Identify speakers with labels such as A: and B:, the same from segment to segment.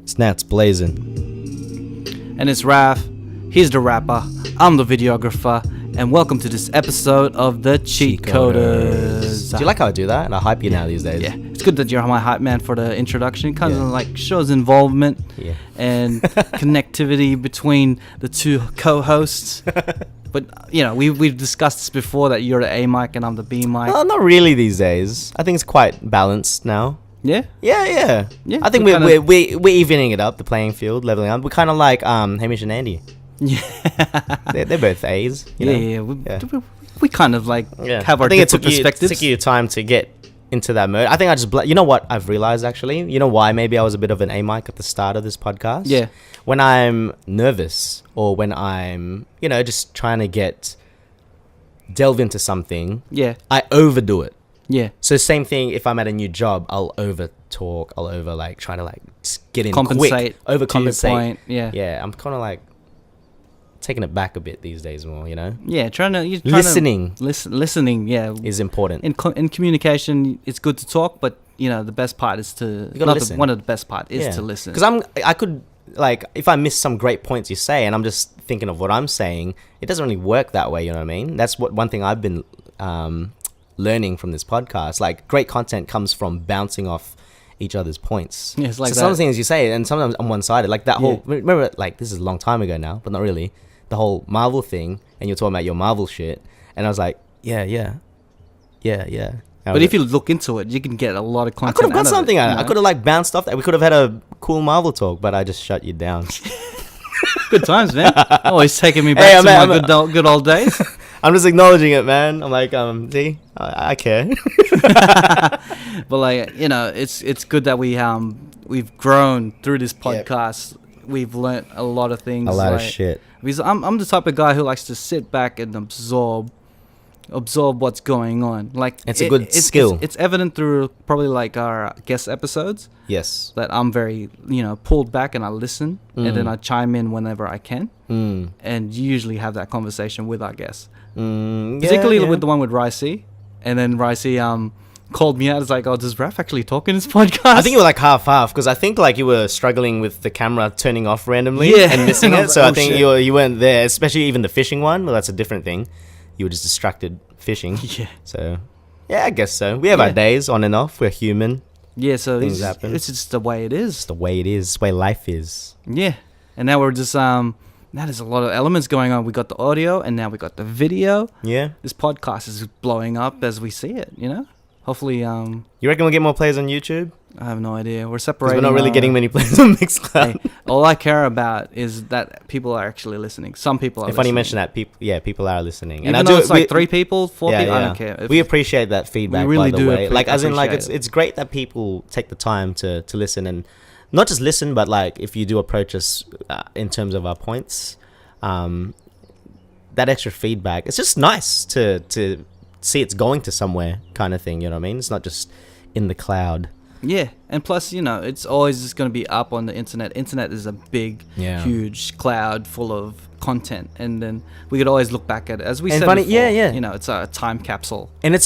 A: Snats blazing.
B: And it's Raph. He's the rapper. I'm the videographer. And welcome to this episode of the Cheatcoders.
A: Do you like how I do that? And I hype you now these days.
B: Yeah, it's good that you're my hype man for the introduction. Kind of like shows involvement and connectivity between the two co-hosts. But, you know, we've discussed this before, that you're the A mic and I'm the B mic.
A: Well, not really these days. I think it's quite balanced now.
B: Yeah?
A: Yeah. I think we're evening it up, the playing field, leveling up. We're kind of like Hamish and Andy.
B: Yeah.
A: they're both A's. You know?
B: We kind of like have our different perspectives.
A: It took you time to get into that mode. I think I just... you know what I've realized, actually? You know why maybe I was a bit of an A mic at the start of this podcast?
B: Yeah.
A: When I'm nervous or when I'm, you know, just trying to delve into something, I overdo it.
B: Yeah.
A: So same thing, if I'm at a new job, I'll over talk, I'll over like try to like just get in
B: compensate,
A: quick, overcompensate.
B: Point.
A: Yeah, I'm kind of like taking it back a bit these days more, you know?
B: Yeah,
A: listening.
B: Listening, yeah,
A: is important.
B: In communication, it's good to talk, but you know, the best part is to
A: listen.
B: One of the best part is to listen.
A: Because I could, like, if I miss some great points you say and I'm just thinking of what I'm saying, it doesn't really work that way, you know what I mean? That's one thing I've been learning from this podcast. Like, great content comes from bouncing off each other's points.
B: Yeah, it's like
A: so some things you say, and sometimes I'm one-sided. Like that whole, remember, like, this is a long time ago now, but not really, the whole Marvel thing, and you're talking about your Marvel shit, and I was like, yeah.
B: But if you look into it, you can get a lot of content.
A: I could have got something out of it. I could have like bounced off that. We could have had a cool Marvel talk, but I just shut you down.
B: Good times, man. Always taking me back to my good old days.
A: I'm just acknowledging it, man. I'm like, see, I care.
B: But like, you know, it's good that we've grown through this podcast. Yep. We've learnt a lot of things.
A: A lot of shit.
B: Because I'm the type of guy who likes to sit back and absorb what's going on. Like,
A: it's a good skill.
B: It's evident through probably like our guest episodes.
A: Yes.
B: That I'm very, you know, pulled back and I listen and then I chime in whenever I can. And usually have that conversation with our guests. Particularly with the one with Ricey. And then Ricey called me out. It's like, oh, does Raph actually talk in his podcast?
A: I think you were like half because I think like you were struggling with the camera turning off randomly and missing it. So I think you weren't there, especially even the fishing one. Well, that's a different thing. You were just distracted fishing. Yeah. So, yeah, I guess so. We have our days on and off. We're human.
B: Yeah, so
A: things happen.
B: It's just the way it is.
A: It's the way it is. It's the way life is.
B: Yeah. And now we're just, now there's a lot of elements going on. We got the audio and now we got the video. Yeah. This podcast is blowing up as we see it, you know? Hopefully,
A: you reckon we'll get more plays on YouTube?
B: I have no idea. We're separating.
A: We're not really getting many plays on Mixcloud.
B: Hey, all I care about is that people are actually listening. Some people are listening.
A: Funny you mention that. People are listening.
B: Even though it's like 3 people, 4 people, I don't care.
A: We appreciate that feedback,
B: we really
A: by the
B: do
A: way. Like, as in, like, it's great that people take the time to listen, and not just listen, but like if you do approach us in terms of our points, that extra feedback, it's just nice to see it's going to somewhere, kind of thing, you know what I mean? It's not just in the cloud.
B: Yeah, and plus, you know, it's always just going to be up on the internet. Internet is a big, huge cloud full of content, and then we could always look back at it, as we said before. You know, it's a time capsule, and I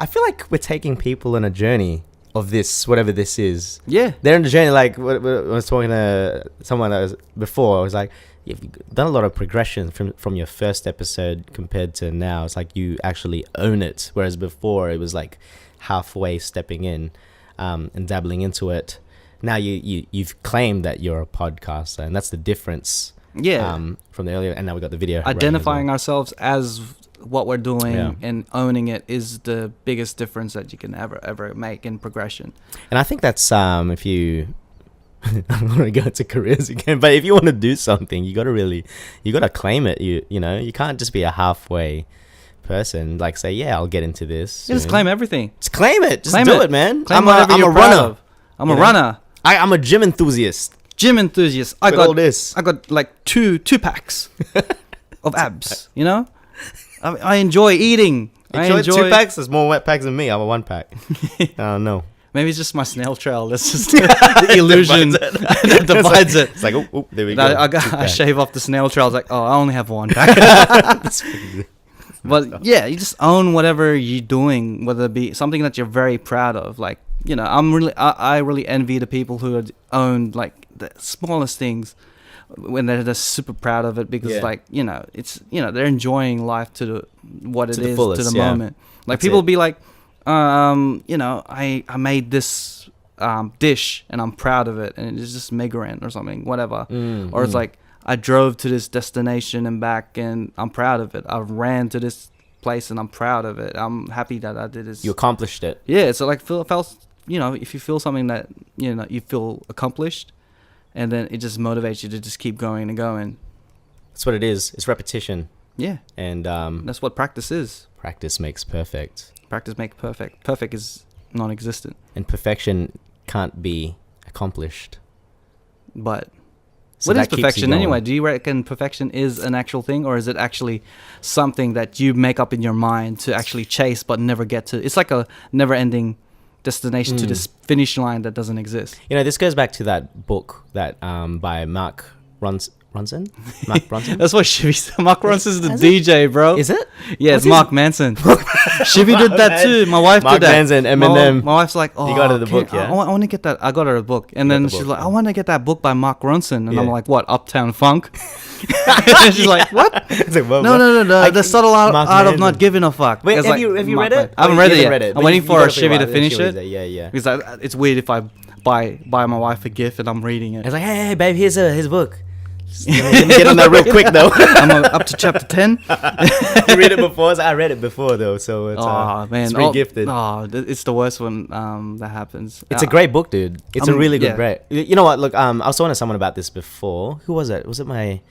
B: feel like we're taking people on a journey of this, whatever this is. Yeah, they're on the journey. Like, I was talking to someone that was before. I was like, you've done a lot of progression from your first episode compared to now. It's like you actually own it, whereas before it was like halfway stepping in and dabbling into it. Now you've claimed that you're a podcaster, and that's the difference. From the earlier, and now we got the video. Identifying ourselves as what we're doing and owning it is the biggest difference that you can ever make in progression.
A: And I think that's if you I don't want to go into careers again, but if you want to do something, you got to claim it. You know, you can't just be a halfway person. Like, say, yeah, I'll get into this.
B: You just claim everything.
A: Just claim it. Just do it, man.
B: I'm a runner. I'm a runner.
A: I'm a gym enthusiast.
B: I got like two packs of abs. You know, I enjoy eating. I enjoy
A: 2 packs. There's more wet packs than me. I'm a 1 pack. I don't know.
B: Maybe it's just my snail trail. That's just the illusion that divides it.
A: It's like, there we go.
B: I shave off the snail trail. I was like, oh, I only have 1 pack. But yeah, you just own whatever you're doing, whether it be something that you're very proud of. Like, you know, I really envy the people who own like the smallest things when they're just super proud of it, because like, you know, it's, you know, they're enjoying life to the fullest, to the moment. Like, that's people be like, you know, I made this dish and I'm proud of it, and it's just migrant or something, whatever. Or it's like, I drove to this destination and back and I'm proud of it. I ran to this place and I'm proud of it. I'm happy that I did this.
A: You accomplished it.
B: Yeah, so like felt, you know, if you feel something that, you know, you feel accomplished, and then it just motivates you to just keep going and going.
A: That's what it is. It's repetition.
B: Yeah.
A: And
B: that's what practice is.
A: Practice makes perfect.
B: Practice makes perfect. Perfect is non-existent.
A: And perfection can't be accomplished.
B: But
A: so
B: what is perfection anyway? Do you reckon perfection is an actual thing, or is it actually something that you make up in your mind to actually chase but never get to? It's like a never-ending destination to this finish line that doesn't exist.
A: You know, this goes back to that book that by Mark Ronson? Mark Ronson?
B: That's what Shivy said. Mark Ronson's the DJ, bro.
A: Is it?
B: Yeah, it's Mark Manson. Shivy did that too. My wife
A: Mark
B: did that.
A: Manson, Eminem.
B: My wife's like, oh,
A: you got her the book, yeah?
B: I want to get that. I got her a book. And then she's like, I want to get that book by Mark Ronson. And I'm like, what? Uptown Funk? And she's like, what?
A: Like,
B: no. The subtle art of not giving a fuck.
A: Wait, have you read it?
B: I haven't read it yet. I'm waiting for Shivy to finish it.
A: Yeah.
B: Because it's weird if I buy my wife a gift and I'm reading it.
A: It's like, hey, babe, here's his book. Let me get on that real quick though.
B: I'm up to chapter 10.
A: You read it before? I read it before though, so it's it's re-gifted.
B: It's the worst when that happens.
A: It's a great book, dude. It's a really good great. You know what? Look, I was talking to someone about this before. Who was it? Was it my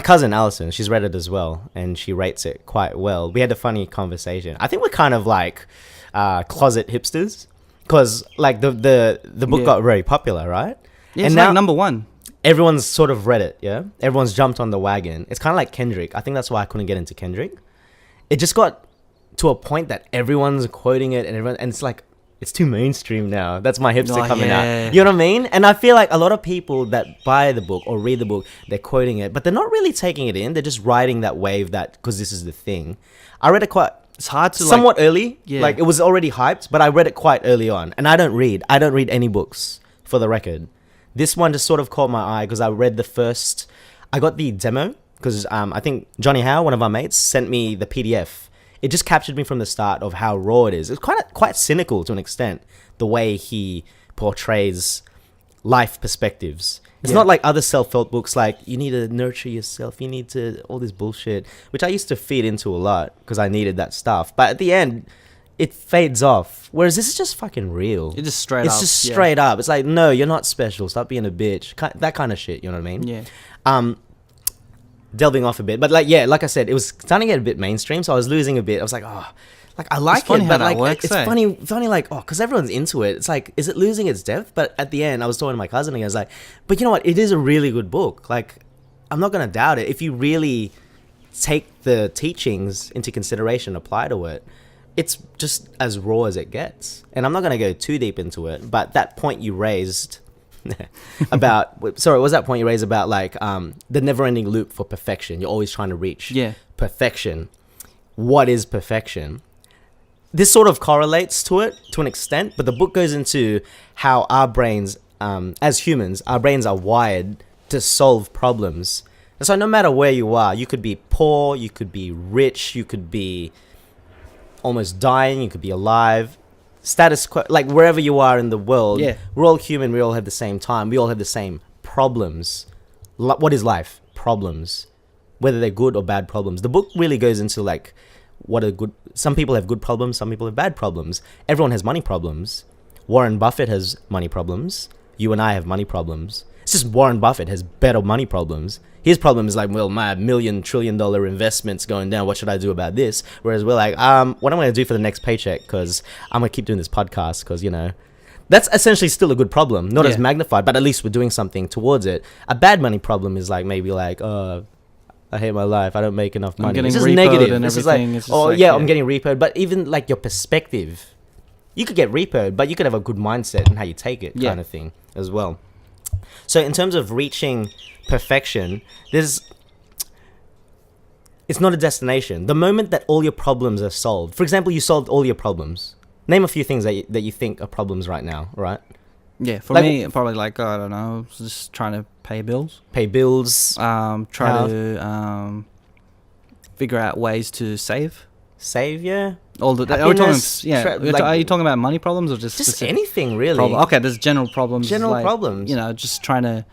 A: cousin Alison? She's read it as well, and she rates it quite well. We had a funny conversation. I think we're kind of like closet hipsters, because like the book got very popular, right?
B: Yeah, it's now like number one.
A: Everyone's sort of read it, yeah? Everyone's jumped on the wagon. It's kind of like Kendrick. I think that's why I couldn't get into Kendrick. It just got to a point that everyone's quoting it, and it's like, it's too mainstream now. That's my hipster coming out. You know what I mean? And I feel like a lot of people that buy the book or read the book, they're quoting it, but they're not really taking it in. They're just riding that wave because this is the thing. I read it it's hard to somewhat early. Yeah. Like, it was already hyped, but I read it quite early on. And I don't read any books, for the record. This one just sort of caught my eye because I read I got the demo because I think Johnny Howe, one of our mates, sent me the PDF. It just captured me from the start of how raw it is. It's quite cynical to an extent, the way he portrays life perspectives. It's not like other self-help books, like you need to nurture yourself, you need to, all this bullshit, which I used to feed into a lot because I needed that stuff. But at the end, it fades off. Whereas this is just fucking real.
B: It's just straight up.
A: It's just straight up. It's like, no, you're not special. Stop being a bitch. That kind of shit, you know what I mean?
B: Yeah.
A: Delving off a bit. But like I said, it was starting to get a bit mainstream, so I was losing a bit. I was like, oh, like I like it, but like works, it's funny like, oh, because everyone's into it. It's like, is it losing its depth? But at the end, I was talking to my cousin and I was like, but you know what? It is a really good book. Like, I'm not going to doubt it. If you really take the teachings into consideration, apply to it, it's just as raw as it gets. And I'm not going to go too deep into it, but that point you raised about, what was that point you raised about like the never-ending loop for perfection? You're always trying to reach perfection. What is perfection? This sort of correlates to it to an extent, but the book goes into how our brains, as humans, our brains are wired to solve problems. And so no matter where you are, you could be poor, you could be rich, you could be almost dying, you could be alive, status quo, like wherever you are in the world, we're all human, we all have the same time, we all have the same problems. What is life? Problems. Whether they're good or bad problems. The book really goes into like, some people have good problems, some people have bad problems. Everyone has money problems. Warren Buffett has money problems. You and I have money problems. It's just Warren Buffett has better money problems. His problem is like, well, my $1 million trillion investment's going down. What should I do about this? Whereas we're like, what am I going to do for the next paycheck? Because I'm going to keep doing this podcast because, you know, that's essentially still a good problem. Not as magnified, but at least we're doing something towards it. A bad money problem is like maybe like, I hate my life. I don't make enough money.
B: I'm getting
A: it's just
B: repoed
A: negative.
B: And
A: it's
B: everything.
A: Just like, I'm getting repoed. But even like your perspective, you could get repoed, but you could have a good mindset and how you take it kind of thing as well. So in terms of reaching perfection, it's It's not a destination. The moment that all your problems are solved, for example, you solved all your problems. Name a few things that you think are problems right now, right?
B: Yeah, for me, probably like, I don't know, just trying to pay bills.
A: Pay bills.
B: Try to figure out ways to save.
A: Save, yeah.
B: All the happiness, are you talking about money problems or just
A: anything really?
B: Okay, there's general problems.
A: General problems.
B: You know, just trying to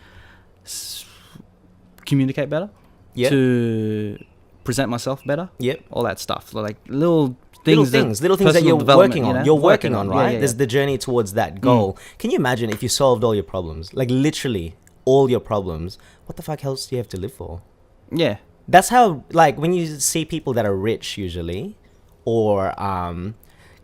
B: communicate better.
A: Yeah.
B: To present myself better.
A: Yep.
B: All that stuff, like little things
A: that you're working on. You're working on, right?
B: Yeah.
A: There's the journey towards that goal. Can you imagine if you solved all your problems, like literally all your problems? What the fuck else do you have to live for?
B: Yeah.
A: That's how, like, when you see people that are rich usually, or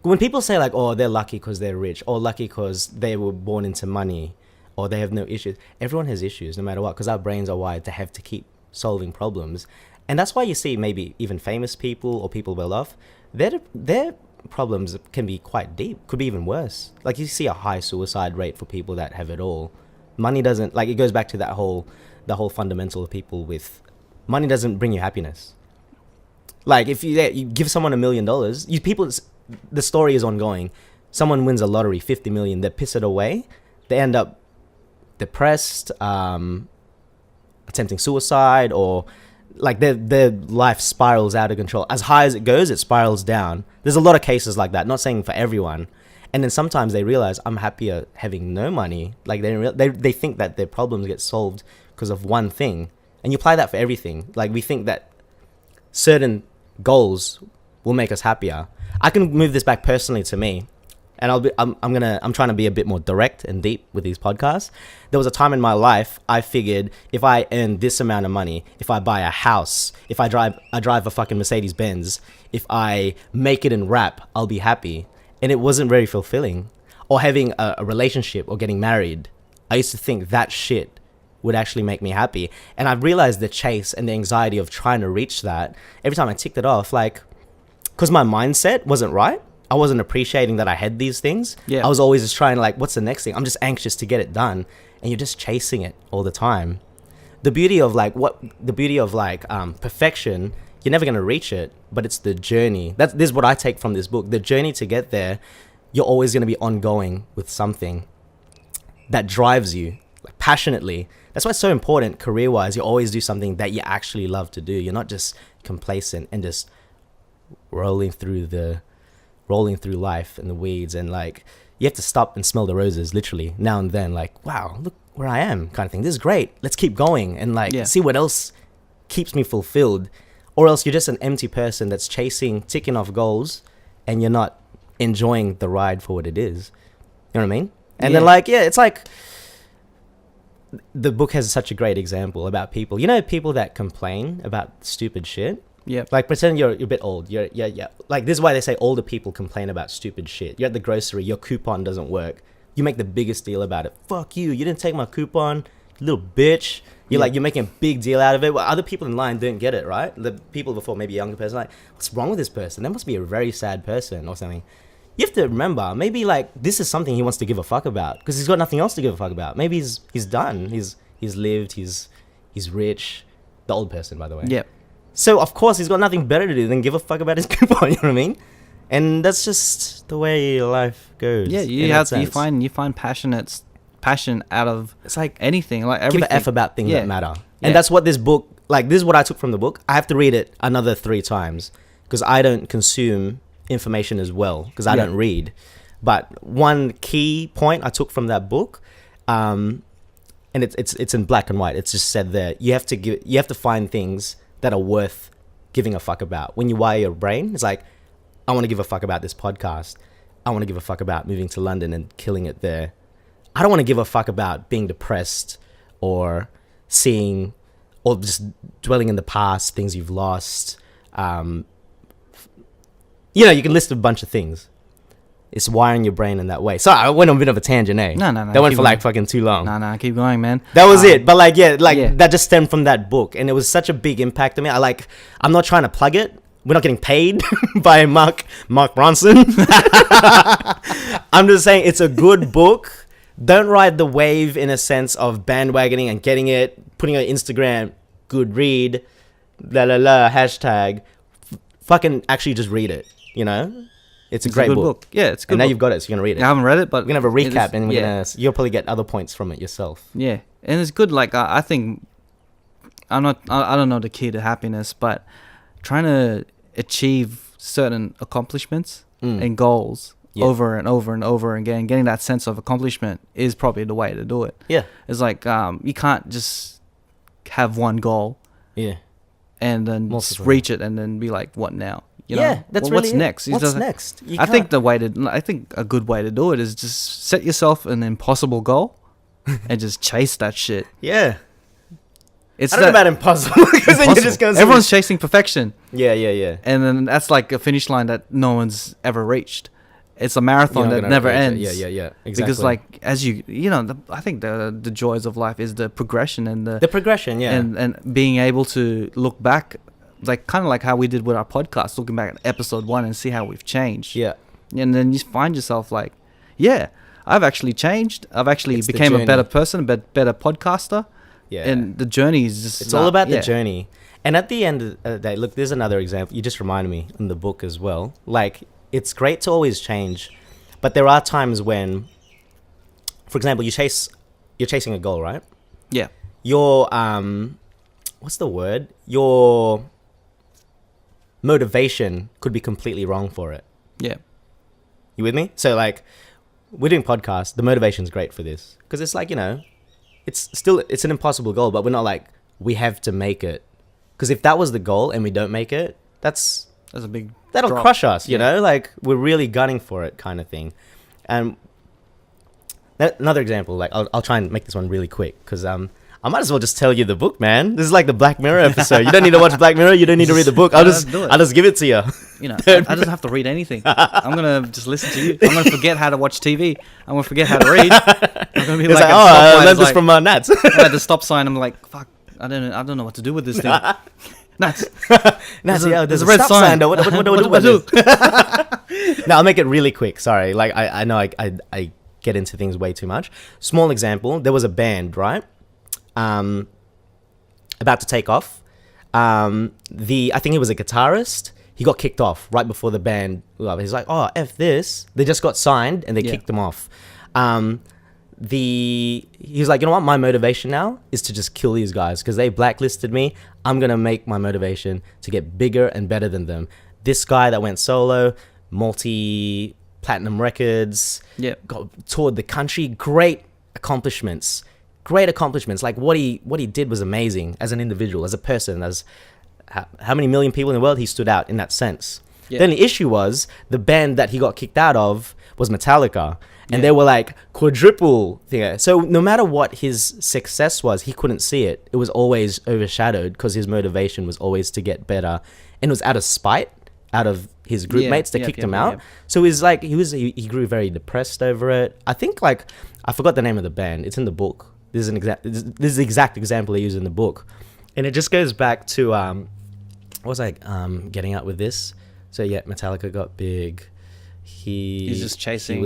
A: when people say like, oh, they're lucky because they're rich, or lucky because they were born into money, or they have no issues. Everyone has issues no matter what, because our brains are wired to have to keep solving problems. And that's why you see maybe even famous people or people well off, their problems can be quite deep, could be even worse. Like you see a high suicide rate for people that have it all. Money doesn't, like, it goes back to the whole fundamental of people with money doesn't bring you happiness. Like if you give someone $1 million, the story is ongoing. Someone wins a lottery, 50 million, they piss it away, they end up depressed, attempting suicide, or like their life spirals out of control. As high as it goes, it spirals down. There's a lot of cases like that, not saying for everyone. And then sometimes they realize, I'm happier having no money. Like they think that their problems get solved because of one thing. And you apply that for everything. Like we think that certain goals will make us happier. I can move this back personally to me. And I'm trying to be a bit more direct and deep with these podcasts. There was a time in my life I figured if I earn this amount of money, if I buy a house, if I drive a fucking Mercedes Benz, if I make it in rap, I'll be happy. And it wasn't very fulfilling. Or having a relationship or getting married. I used to think that shit would actually make me happy. And I realized the chase and the anxiety of trying to reach that. Every time I ticked it off, like, because my mindset wasn't right. I wasn't appreciating that I had these things.
B: Yeah.
A: I was always just trying, like, what's the next thing? I'm just anxious to get it done. And you're just chasing it all the time. The beauty of perfection, you're never going to reach it, but it's the journey. This is what I take from this book. The journey to get there, you're always going to be ongoing with something that drives you, like, passionately. That's why it's so important career-wise. You always do something that you actually love to do. You're not just complacent and just rolling through life and the weeds, and like you have to stop and smell the roses literally now and then, like, wow, look where I am, kind of thing. This is great, let's keep going, and like see what else keeps me fulfilled. Or else you're just an empty person that's ticking off goals, and you're not enjoying the ride for what it is. You know what I mean? And then it's like the book has such a great example about people, people that complain about stupid shit.
B: Yeah.
A: Like, pretend you're a bit old. Yeah. Like, this is why they say older people complain about stupid shit. You're at the grocery, your coupon doesn't work. You make the biggest deal about it. Fuck you. You didn't take my coupon, you little bitch. You're making a big deal out of it. Well, other people in line don't get it, right? The people before, maybe a younger person, like, what's wrong with this person? They must be a very sad person or something. You have to remember, maybe, like, this is something he wants to give a fuck about because he's got nothing else to give a fuck about. Maybe he's done. He's lived. He's rich. The old person, by the way.
B: Yeah.
A: So, of course, he's got nothing better to do than give a fuck about his coupon, you know what I mean? And that's just the way life goes.
B: Yeah, you find passion out of, it's like, anything, like everything.
A: Give an F about things that matter. And that's what this book, like, this is what I took from the book. I have to read it another 3 times because I don't consume information as well because I don't read. But one key point I took from that book, and it's in black and white. It's just said there, you have to find things that are worth giving a fuck about. When you wire your brain, it's like, I want to give a fuck about this podcast. I want to give a fuck about moving to London and killing it there. I don't want to give a fuck about being depressed or seeing or just dwelling in the past, things you've lost. You can list a bunch of things. It's wiring your brain in that way. So I went on a bit of a tangent, eh?
B: No.
A: That went for like fucking too long.
B: No, keep going, man.
A: That was it. But that just stemmed from that book. And it was such a big impact on me. I'm not trying to plug it. We're not getting paid by Mark Manson. I'm just saying it's a good book. Don't ride the wave in a sense of bandwagoning and getting it, putting it on Instagram, good read. la la la hashtag. Fucking actually just read it. You know, it's a great book.
B: Yeah, it's a good.
A: And now
B: book.
A: you've got it, so you're gonna read it.
B: I haven't read it, but
A: we're gonna have a recap, and you'll probably get other points from it yourself.
B: Yeah, and it's good. Like I think I don't know the key to happiness, but trying to achieve certain accomplishments and goals over and over and over again, getting that sense of accomplishment is probably the way to do it.
A: Yeah,
B: it's like you can't just have one goal.
A: Yeah.
B: And then just reach it, and then be like, "What now?" You know?
A: Yeah, that's really
B: what's next.
A: What's next?
B: I think a good way to do it is just set yourself an impossible goal, and just chase that shit.
A: Yeah,
B: I
A: don't know about impossible because then you're just going.
B: Everyone's chasing perfection.
A: Yeah.
B: And then that's like a finish line that no one's ever reached. It's a marathon that never ends.
A: Yeah. Exactly.
B: Because like as you know, I think the joys of life is the progression and the
A: progression. Yeah.
B: And being able to look back, like kind of like how we did with our podcast, looking back at episode 1 and see how we've changed.
A: Yeah.
B: And then you find yourself like, yeah, I've actually changed. I've actually became a better person, a better podcaster. Yeah. And the journey is just...
A: It's all about the journey. And at the end of the day, look, there's another example. You just reminded me in the book as well. Like, it's great to always change, but there are times when, for example, you're chasing a goal, right?
B: Yeah.
A: Your what's the word? Your motivation could be completely wrong for it.
B: Yeah.
A: You with me? So like, we're doing podcasts. The motivation's great for this because it's like, you know, it's an impossible goal, but we're not like we have to make it. Because if that was the goal and we don't make it, that's
B: a big
A: that'll
B: drop.
A: Crush us, you know, like we're really gunning for it kind of thing. And another example, like I'll try and make this one really quick because I might as well just tell you the book, man. This is like the Black Mirror episode. You don't need to watch Black Mirror. You don't need to read the book. I'll just give it to you.
B: You know, I don't have to read anything. I'm gonna just listen to you. I'm gonna forget how to watch TV. I'm gonna forget how to read. I'm gonna be like,
A: I learned this from Nats.
B: At the stop sign, I'm like, fuck, I don't know what to do with this thing. Nats,
A: there's a red sign. What do I do? Now I'll make it really quick. Sorry, like I know I get into things way too much. Small example. There was a band, right? About to take off. I think he was a guitarist. He got kicked off right before the band. He's like, "Oh, F this." They just got signed and they kicked him off. He was like, "You know what? My motivation now is to just kill these guys because they blacklisted me. I'm gonna make my motivation to get bigger and better than them." This guy that went solo, multi-platinum records, toured the country. Great accomplishments. Like what he did was amazing as an individual, as a person, as how many million people in the world he stood out in that sense. The only issue was the band that he got kicked out of was Metallica, and they were like quadruple thing. So no matter what his success was, he couldn't see it. It was always overshadowed because his motivation was always to get better, and it was out of spite, out of his group mates that kicked him out. So he's like he grew very depressed over it. I think like I forgot the name of the band. It's in the book. This is the exact example they use in the book, and it just goes back to what was I getting at with this? So Metallica got big. He was chasing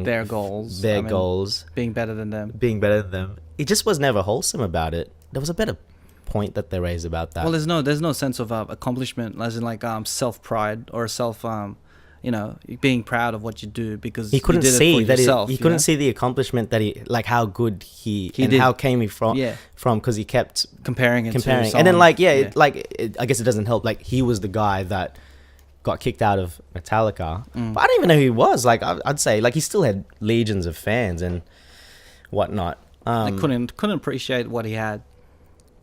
B: their goals.
A: Goals.
B: Being better than them.
A: He just was never wholesome about it. There was a better point that they raised about that.
B: Well, there's no sense of accomplishment, as in like self pride or self being proud of what you do because
A: he couldn't see that
B: yourself,
A: he couldn't see the accomplishment that he like how good he and did. How came he from because he kept
B: comparing to someone.
A: And then I guess it doesn't help, like he was the guy that got kicked out of Metallica, but I don't even know who he was. Like I'd say like he still had legions of fans and whatnot.
B: They couldn't appreciate what he had.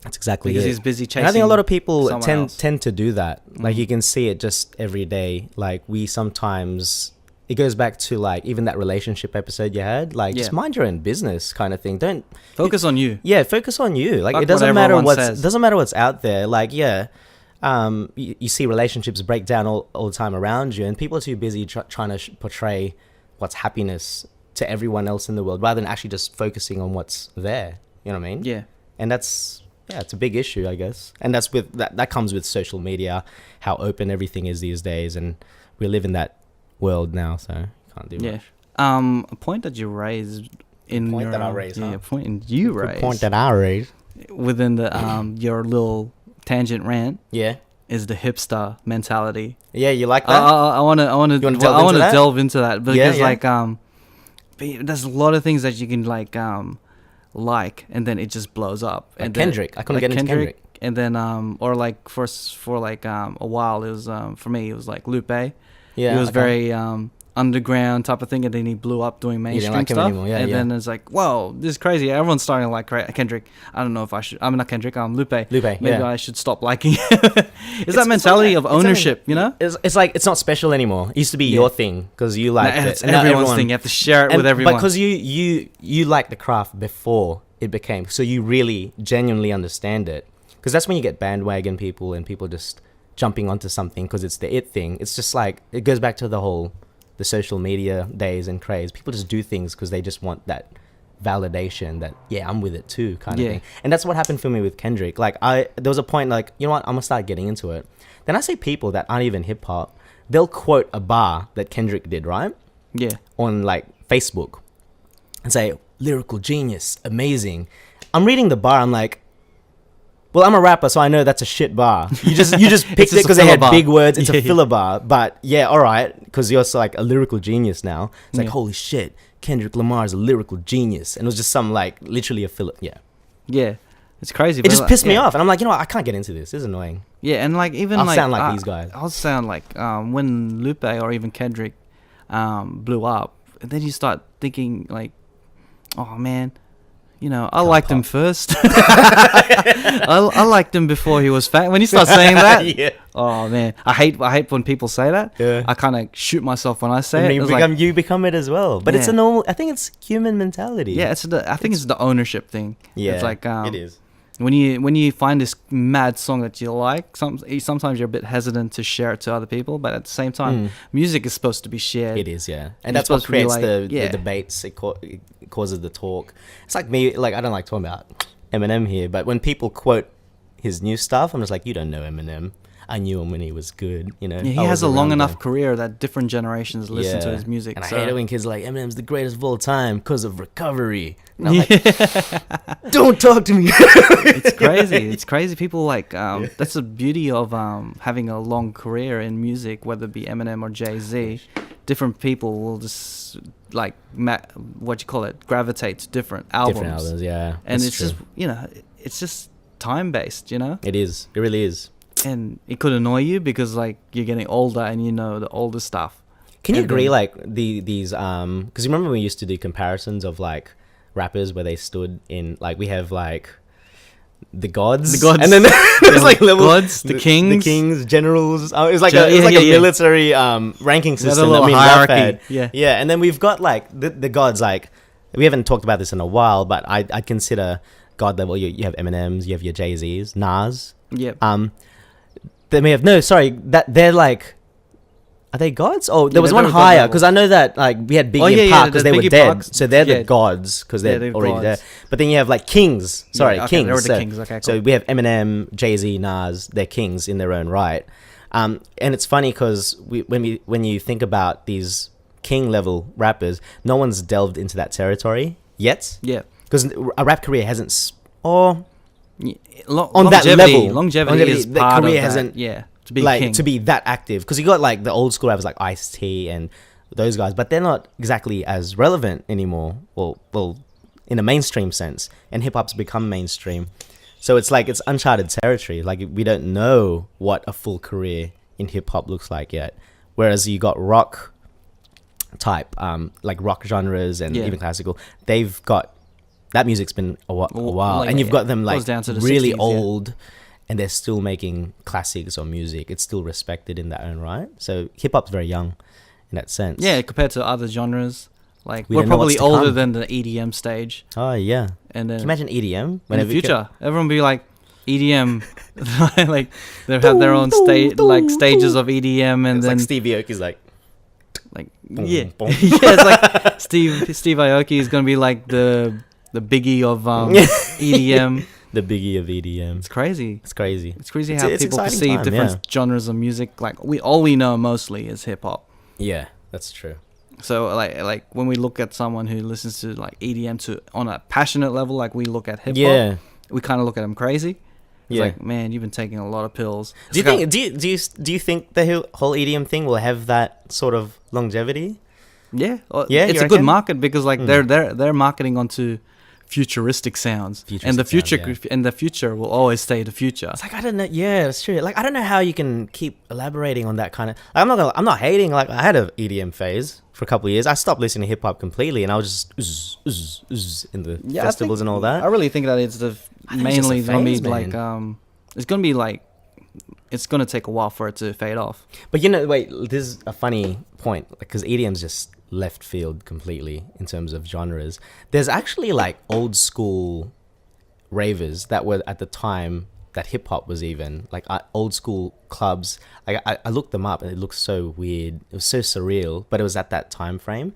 A: That's exactly
B: because
A: it.
B: He's busy chasing.
A: And I think a lot of people tend to do that. Like you can see it just every day. Like we sometimes, it goes back to like even that relationship episode you had. Like just mind your own business kind of thing. Don't
B: focus on you.
A: Yeah, focus on you. Like it doesn't matter what's out there. Like you see relationships break down all the time around you, and people are too busy trying to portray what's happiness to everyone else in the world rather than actually just focusing on what's there. You know what I mean?
B: Yeah.
A: And that's. Yeah, it's a big issue, I guess. And that's that comes with social media, how open everything is these days, and we live in that world now, so you can't do much.
B: A point that you raised in
A: a point that I raised
B: within the your little tangent rant.
A: Yeah.
B: Is the hipster mentality.
A: Yeah, you like that?
B: I want to delve into that because like there's a lot of things that you can like and then it just blows up.
A: Like
B: and
A: Kendrick, I couldn't get into Kendrick.
B: And then or like for like a while it was for me it was like Lupe. Yeah, it was very underground type of thing, and then he blew up doing mainstream like stuff. Then it's like, whoa, this is crazy. Everyone's starting to like Kendrick. I don't know if I should. I'm not Kendrick. I'm Lupe. Maybe I should stop liking. It's that mentality of ownership, you know?
A: It's like it's not special anymore. It used to be your thing because you like it.
B: It's everyone's thing. You have to share it with everyone.
A: But because you like the craft before it became, so you really genuinely understand it. Because that's when you get bandwagon people and people just jumping onto something because it's the it thing. It's just like it goes back to the social media days and craze. People just do things because they just want that validation that I'm with it too kind of thing. And that's what happened for me with Kendrick. Like there was a point like, you know what, I'm gonna start getting into it. Then I see people that aren't even hip hop, they'll quote a bar that Kendrick did, right? Yeah. On like Facebook and say, lyrical genius, amazing. I'm reading the bar, I'm like, well, I'm a rapper, so I know that's a shit bar. You just picked it because they had big words. It's a filler bar. But all right, because you're like a lyrical genius now. It's like, holy shit, Kendrick Lamar is a lyrical genius. And it was just some like literally a filler. Yeah.
B: Yeah. It's crazy.
A: It just pissed me off. And I'm like, you know what? I can't get into this. This is annoying.
B: Yeah, and like even
A: I'll sound like these guys.
B: I'll sound like when Lupe or even Kendrick blew up, and then you start thinking like, oh man, you know, I liked him first. I liked him before he was fat. When you start saying that, oh man, I hate when people say that. Yeah. I kind of shoot myself when I say it.
A: You become it as well. But it's a normal. I think it's human mentality.
B: Yeah, I think it's the ownership thing. Yeah, it's like
A: it is.
B: When you find this mad song that you like, sometimes you're a bit hesitant to share it to other people, but at the same time, music is supposed to be shared.
A: It is, yeah, and that's what creates the debates. It causes the talk. It's like me, like I don't like talking about Eminem here, but when people quote his new stuff, I'm just like, you don't know Eminem. I knew him when he was good, you know.
B: Yeah, he has a long enough career that different generations listen to his music.
A: And I hate it when kids are like, Eminem's the greatest of all time because of recovery. And I'm like, don't talk to me.
B: It's crazy. It's crazy. People like, that's the beauty of having a long career in music, whether it be Eminem or Jay-Z. Different people will just like, gravitate to different albums.
A: Different albums, yeah.
B: And it's true. Just, you know, it's just time-based, you know?
A: It is. It really is.
B: And it could annoy you because like you're getting older and you know the older stuff.
A: Can you agree like these because you remember we used to do comparisons of like rappers where they stood in like we have like the gods and then there's like levels,
B: gods, the kings,
A: generals. It was like a military ranking system.
B: I mean, hierarchy.
A: Yeah, and then we've got like the gods. Like we haven't talked about this in a while, but I consider god level. You have Eminems, you have your Jay-Z's, Nas.
B: Yep.
A: They may have that they're like, are they gods? Oh, there was one higher because I know that like we had Biggie and Pac because they were dead, so they're the gods because they're already there. But then you have like kings. Sorry, kings. They're the kings. Okay, cool. So we have Eminem, Jay-Z, Nas. They're kings in their own right. And it's funny because when you think about these king level rappers, no one's delved into that territory yet.
B: Yeah,
A: because a rap career hasn't.
B: On that level, longevity is part
A: career
B: of that.
A: Hasn't to be like king. To be that active because you got like the old school rappers like Ice-T and those guys, but they're not exactly as relevant anymore. Well, in a mainstream sense, and hip hop's become mainstream, so it's like it's uncharted territory. Like we don't know what a full career in hip hop looks like yet. Whereas you got rock type, like rock genres and even classical, they've got. That music's been a while, and you've got them like really 60s, old, and they're still making classics or music. It's still respected in their own right. So hip hop's very young in that sense.
B: Yeah, compared to other genres, like we're probably older than the EDM stage.
A: Oh yeah,
B: and then
A: can you imagine EDM
B: in the future? Everyone will be like EDM, like they have their own stages of EDM, and then
A: like Steve Aoki's like
B: boom, boom. It's like Steve Aoki is gonna be like the Biggie of EDM.
A: The Biggie of EDM.
B: It's crazy.
A: It's crazy
B: how people perceive different genres of music. Like all we know mostly is hip hop.
A: Yeah, that's true.
B: So like when we look at someone who listens to like EDM on a passionate level, like we look at hip hop, we kind of look at them crazy. It's like, man, you've been taking a lot of pills.
A: Do you think the whole EDM thing will have that sort of longevity?
B: Yeah, it's a good market because like they're marketing onto futuristic sounds, and the future will always stay the future.
A: It's like, I don't know. Yeah, it's true. Like, I don't know how you can keep elaborating on that kind of. I'm not hating. Like, I had an EDM phase for a couple of years. I stopped listening to hip hop completely, and I was just in the festivals and all that.
B: I really think that it's mainly gonna be like it's gonna be like it's gonna take a while for it to fade off.
A: But wait, this is a funny point because EDM's just left field completely in terms of genres. There's actually like old school ravers that were at the time that hip hop was even like old school clubs. Like I looked them up and it looks so weird. It was so surreal, but it was at that time frame.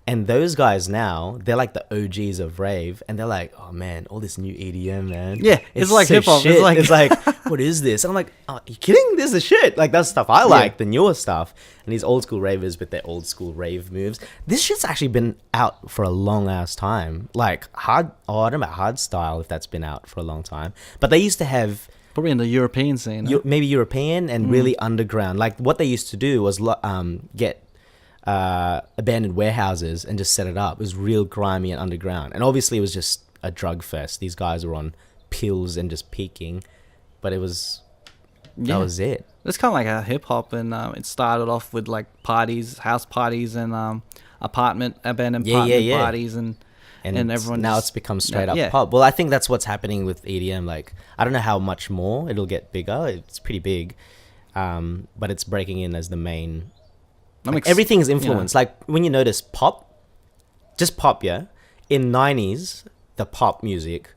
A: And those guys now, they're like the OGs of rave, and they're like, oh man, all this new EDM, man.
B: Yeah, it's like
A: so
B: hip hop.
A: It's like, what is this? And I'm like, oh, are you kidding? This is the shit. Like, that's stuff I like, the newer stuff. And these old school ravers with their old school rave moves. This shit's actually been out for a long ass time. Like I don't know about hardstyle if that's been out for a long time, but they used to have.
B: Probably in the European scene.
A: Maybe European and really underground. Like what they used to do was get abandoned warehouses and just set it up. It was real grimy and underground, and obviously it was just a drug fest. These guys were on pills and just peaking, but it was that was it.
B: It's kind of like a hip hop, and it started off with like parties, house parties, and abandoned apartment parties, and everyone
A: now it's become straight up pop. Well, I think that's what's happening with EDM. Like, I don't know how much more it'll get bigger. It's pretty big, but it's breaking in as the main. Like, everything's influenced. Like when you notice pop, just pop, in 90s, the pop music,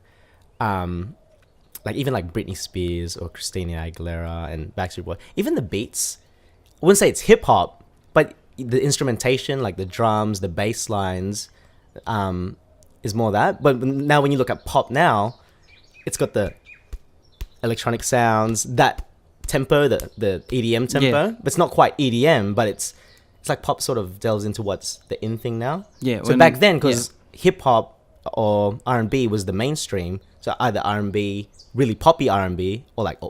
A: like even like Britney Spears or Christina Aguilera and Backstreet Boys, even the beats, I wouldn't say it's hip hop, but the instrumentation, like the drums, the bass lines, is more that. But now when you look at pop now, it's got the electronic sounds, that tempo, the EDM tempo, but it's not quite EDM, but it's like pop sort of delves into what's the in thing now.
B: Yeah.
A: So back then, because hip hop or R&B was the mainstream, so either R&B, really poppy R&B, or like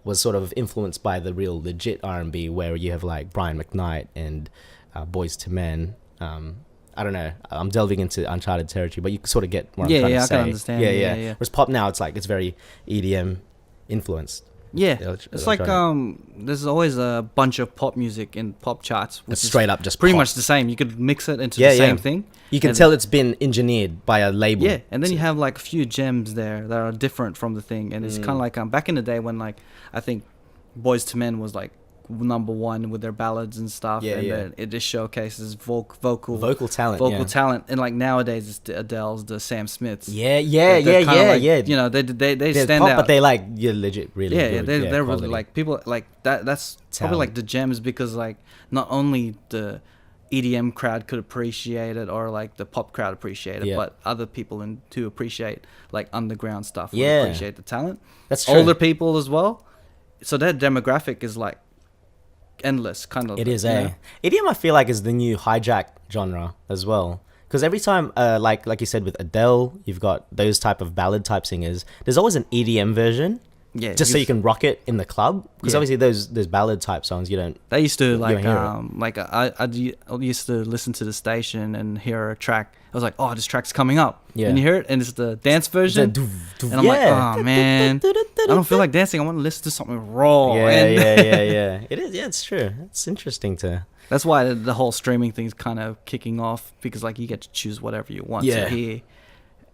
A: was sort of influenced by the real legit R&B, where you have like Brian McKnight and Boyz II Men. I don't know. I'm delving into uncharted territory, but you sort of get what I'm trying to say.
B: I can understand. Yeah.
A: Whereas pop now, it's very EDM influenced.
B: Yeah, it's like there's always a bunch of pop music in pop charts, which
A: it's straight up just
B: pretty
A: pop.
B: much the same. You could mix it into the same thing.
A: You can tell it's been engineered by a label.
B: Yeah, and then you have like a few gems there that are different from the thing, and it's kind of like back in the day when like I think Boyz II Men was like #1 with their ballads and stuff, then it just showcases vocal talent, and like nowadays it's the Adele's, the Sam Smiths.
A: Yeah.
B: You know, they stand
A: pop,
B: out,
A: but they like you're legit really good.
B: They're really like people like that. That's talent. Probably like the gems, because like not only the EDM crowd could appreciate it, or like the pop crowd appreciate it, but other people to appreciate like underground stuff would appreciate the talent.
A: That's true.
B: Older people as well. So that demographic is like endless, kind of.
A: It is, EDM I feel like is the new hijack genre as well, because every time like you said with Adele, you've got those type of ballad type singers, there's always an EDM version, so you can rock it in the club, because obviously those ballad type songs they
B: used to like I used to listen to the station and hear a track. I was like, oh, this track's coming up, and you hear it and it's the dance version, and I'm like, oh man, I don't feel like dancing, I want to listen to something raw.
A: It is. It's true. It's interesting to.
B: That's why the whole streaming thing's kind of kicking off, because like you get to choose whatever you want to hear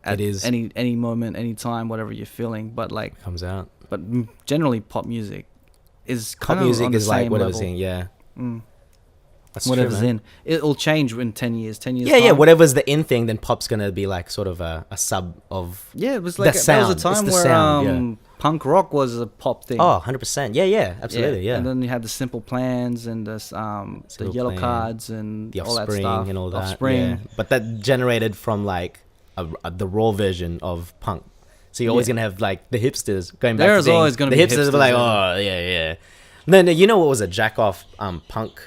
B: at any moment, any time, whatever you're feeling. But like
A: it comes out.
B: But generally, pop music is kind
A: of
B: music
A: on
B: the
A: is
B: same
A: like whatever's
B: level.
A: in. That's
B: whatever's
A: true,
B: in. It'll change in 10 years. 10 years.
A: Yeah. Whatever's the in thing, then pop's gonna be like sort of a sub of.
B: Yeah, it was like there was a time where punk rock was a pop thing.
A: Oh, 100%. Yeah, absolutely. Yeah.
B: And then you had the Simple Plans and the Yellow Cards and
A: the
B: all that stuff.
A: And all that.
B: Offspring.
A: Yeah. But that generated from like the raw version of punk. So you're always gonna have like the hipsters going back.
B: There's always gonna be
A: the hipsters. Are like, oh yeah. No, you know what was a jack off punk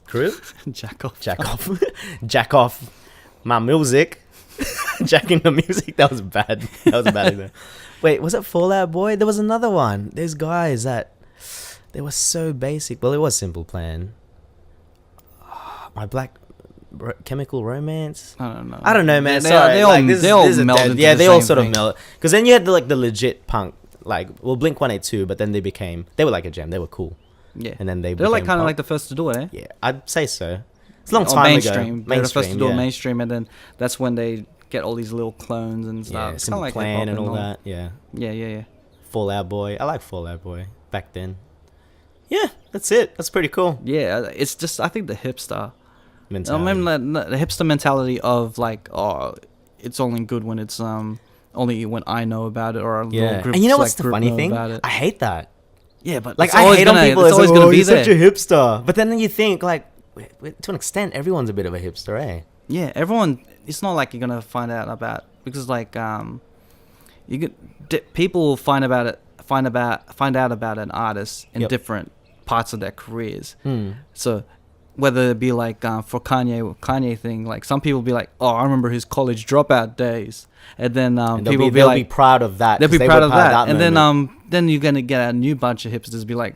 A: crew?
B: Jack off.
A: Jack off my music. jacking the music. That was bad. That was bad. Wait, was it Fall Out Boy? There was another one. There's guys that they were so basic. Well, it was Simple Plan. My Black Chemical Romance. I don't know, man.
B: They
A: Sorry,
B: all melded.
A: Yeah, they all sort of melded. Because then you had the legit punk, like Blink 182, but then they were like a gem. They were cool.
B: Yeah,
A: and then they're
B: like kind of like the first to do it, eh?
A: Yeah, I'd say so. It's a long time ago.
B: They're the first to do it mainstream, and then that's when they get all these little clones and stuff.
A: Yeah, Simple Plan and all that. Yeah. Fall Out Boy. I like Fall Out Boy back then. Yeah, that's it. That's pretty cool.
B: Yeah, it's just I think the hipster
A: mentality.
B: I mean, the hipster mentality of like, oh, it's only good when it's only when I know about it or a little group.
A: And you know what's the funny thing? I hate that.
B: Yeah, but
A: like I hate on people. It's always gonna be there. Such a hipster. But then you think like, to an extent, everyone's a bit of a hipster, eh?
B: Yeah, everyone. It's not like you're gonna find out about because like you get people will find out about an artist in different parts of their careers. So whether it be like for Kanye thing, like some people be like, oh, I remember his college dropout days, and then people
A: they'll be proud of that.
B: They'll be proud of that, and then you're gonna get a new bunch of hipsters be like,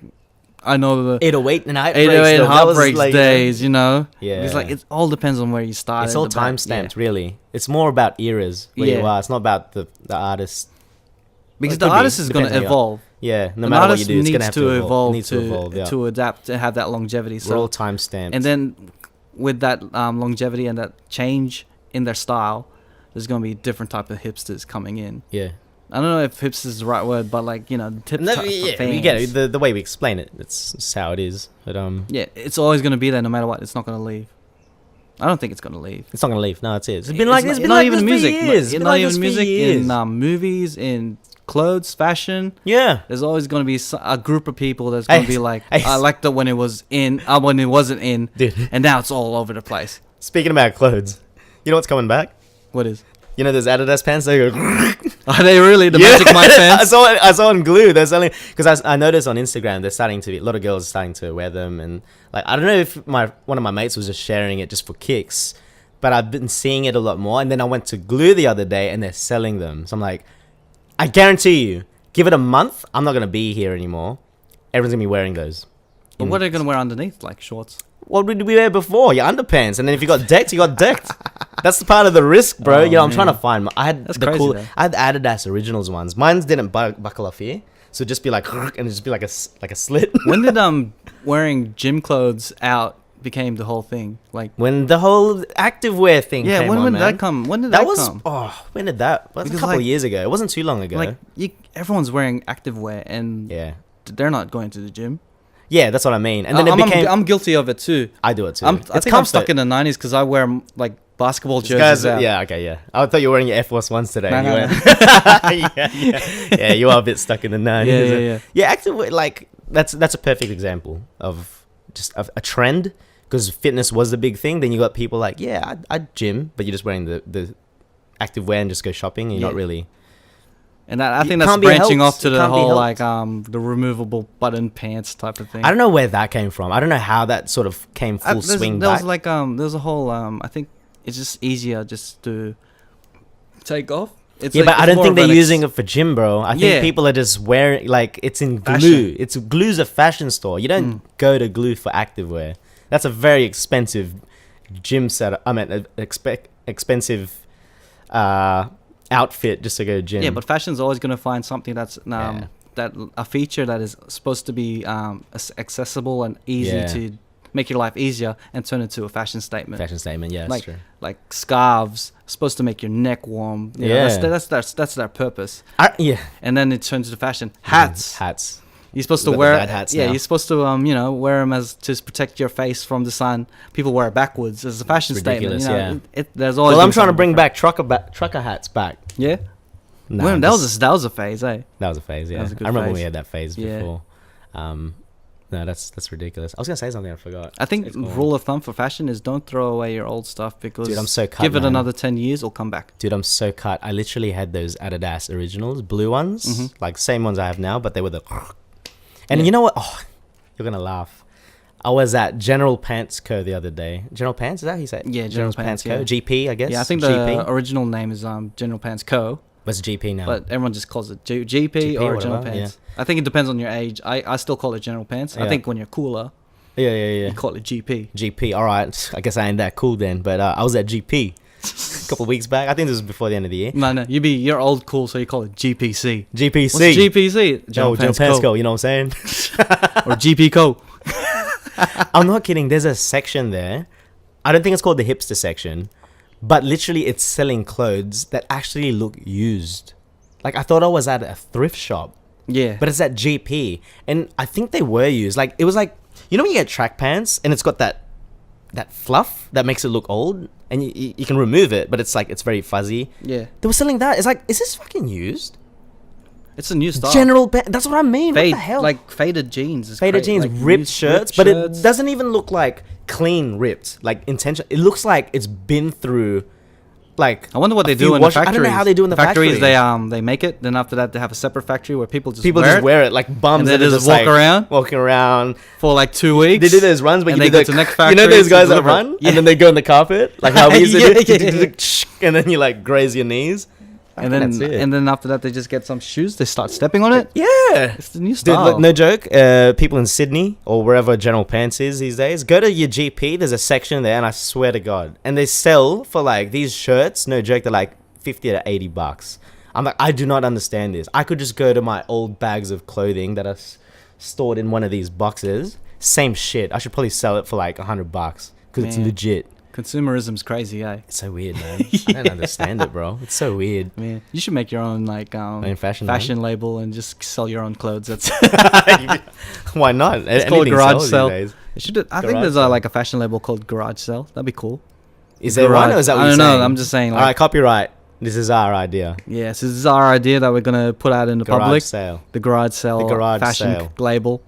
B: I know the
A: 808 and
B: 808 Heartbreaks like, days, you know.
A: Yeah,
B: it's like it all depends on where you started.
A: It's all time stamped, really. It's more about eras where you are. It's not about the artist.
B: Because the artist is going to evolve.
A: Yeah, no matter what you do, it's going to have to evolve. Needs to evolve,
B: to adapt, to have that longevity. So
A: we're all time stamped.
B: And then with that longevity and that change in their style, there's going to be different type of hipsters coming in.
A: Yeah.
B: I don't know if hipsters is the right word, but like, you know,
A: we get it. The way we explain it, it's how it is. But
B: yeah, it's always going to be there no matter what. It's not going to leave. I don't think it's going to leave.
A: It's not going to leave. No, it's
B: been like this. It's not even music. It's not even music in movies, in clothes, fashion.
A: Yeah,
B: there's always going to be a group of people that's going to be like, I liked it when it was in, when it wasn't in,
A: dude.
B: And now it's all over the place.
A: Speaking about clothes, you know what's coming back?
B: What is?
A: You know those Adidas pants? They go.
B: Are they really the Magic Mike pants?
A: I saw on Glue. They're selling because I noticed on Instagram they're starting to. A lot of girls are starting to wear them, and like I don't know if one of my mates was just sharing it just for kicks, but I've been seeing it a lot more. And then I went to Glue the other day, and they're selling them. So I'm like, I guarantee you, give it a month, I'm not gonna be here anymore. Everyone's gonna be wearing those.
B: But what are they gonna wear underneath, like shorts?
A: What did we wear before? Your underpants, and then if you got decked, you got decked. That's the part of the risk, bro. You know, I'm trying to find. I had I had Adidas Originals ones. Mine didn't buckle off here, so it'd just be like, and it'd just be like a slit.
B: When did wearing gym clothes out became the whole thing? Like
A: when the whole activewear thing. Yeah, came
B: when
A: did
B: that come? When did that come?
A: Oh, when did that? Well, a couple of years ago. It wasn't too long ago.
B: Like everyone's wearing activewear, and they're not going to the gym.
A: Yeah, that's what I mean. And then
B: I'm guilty of it too.
A: I do it too.
B: I think I'm stuck in the 90s because I wear like basketball jerseys out.
A: Yeah, okay, yeah. I thought you were wearing your Air Force Ones today.
B: No.
A: Yeah, you are a bit stuck in the 90s.
B: Yeah.
A: Yeah, actually, like that's a perfect example of just a trend because fitness was the big thing. Then you got people like, I'd gym, but you're just wearing the active wear and just go shopping. And you're not really.
B: And I think that's branching off to the whole like the removable button pants type of thing.
A: I don't know where that came from. I don't know how that sort of came full swing back.
B: There was like there's a whole I think it's just easier just to take off. But
A: I don't think they're using it for gym, bro. I think people are just wearing like it's in Glue. Glue's a fashion store. You don't go to Glue for activewear. That's a very expensive gym setup. I mean, expensive outfit just to go to gym.
B: Yeah, but fashion's always going to find something that's that a feature that is supposed to be accessible and easy to make your life easier and turn it into a fashion statement.
A: Yeah, that's true.
B: Like scarves supposed to make your neck warm. You know, that's their purpose. And then it turns into fashion. Hats. You're supposed to wear hats. Yeah, you're supposed to wear them as to protect your face from the sun. People wear it backwards as a fashion statement. You know, there's always.
A: Well, I'm trying to bring back trucker hats back.
B: Yeah. Nah, that was a phase, eh?
A: That was a phase. Yeah, I remember when we had that phase before. No, that's ridiculous. I was gonna say something, I forgot.
B: I think rule of thumb for fashion is don't throw away your old stuff because
A: dude, I'm so cut,
B: give it another 10 years, it'll come back.
A: Dude, I'm so cut. I literally had those Adidas Originals, blue ones, like same ones I have now, but they were the. And you know what? Oh, you're gonna laugh. I was at General Pants Co. the other day. General Pants, is that how you say it?
B: Yeah, General Pants
A: Co.
B: yeah.
A: GP, I guess.
B: Yeah, I think the original name is General Pants Co.
A: But it's GP now.
B: But everyone just calls it GP or General Pants. Yeah. I think it depends on your age. I still call it General Pants. Yeah. I think when you're cooler,
A: yeah,
B: you call it GP.
A: GP, all right. I guess I ain't that cool then. But I was at GP a couple of weeks back. I think this was before the end of the year.
B: No, you're old cool, so you call it GPC.
A: GPC.
B: What's GPC?
A: General Pants Co. You know what I'm saying?
B: Or GP Co.
A: I'm not kidding. There's a section there. I don't think it's called the hipster section. But literally, it's selling clothes that actually look used. Like, I thought I was at a thrift shop.
B: Yeah.
A: But it's at GP. And I think they were used. Like, it was like, you know when you get track pants and it's got that fluff that makes it look old? And you can remove it, but it's like, it's very fuzzy.
B: Yeah.
A: They were selling that. It's like, is this fucking used?
B: It's a new style.
A: That's what I mean. What the hell?
B: Like faded jeans.
A: Faded jeans, like ripped shirts, but it doesn't even look like clean ripped, like intentional. It looks like it's been through, like,
B: I wonder what they do in the factories.
A: I don't know how they do in the factories.
B: They make it. Then after that, they have a separate factory where people just
A: wear it like bums,
B: and they just walking
A: around
B: for like 2 weeks.
A: They do those runs, but
B: they go to next factory.
A: You know those guys that run, and then they go on the carpet, like how we used to do, and then you like graze your knees.
B: And then after that, they just get some shoes. They start stepping on it.
A: Yeah,
B: it's the new style.
A: Dude, look, no joke. People in Sydney or wherever General Pants is these days, go to your GP. There's a section there, and I swear to God, and they sell for like these shirts. No joke, they're like $50 to $80. I'm like, I do not understand this. I could just go to my old bags of clothing that are stored in one of these boxes. Same shit. I should probably sell it for like $100 because it's legit.
B: Consumerism's crazy, eh?
A: It's so weird, man. I don't understand it, bro. It's so weird.
B: Man, you should make your own like fashion label and just sell your own clothes. That's
A: why not?
B: It's called Garage Sale. I think there's like a fashion label called Garage Sale. That'd be cool.
A: Is there one, or is that what
B: I
A: you're
B: don't know.
A: saying?
B: I'm just saying. Like,
A: all right, copyright. This is our idea.
B: Yes, this is our idea that we're gonna put out in the public.
A: Sale.
B: The Garage Sale. The Garage fashion
A: sale.
B: Label.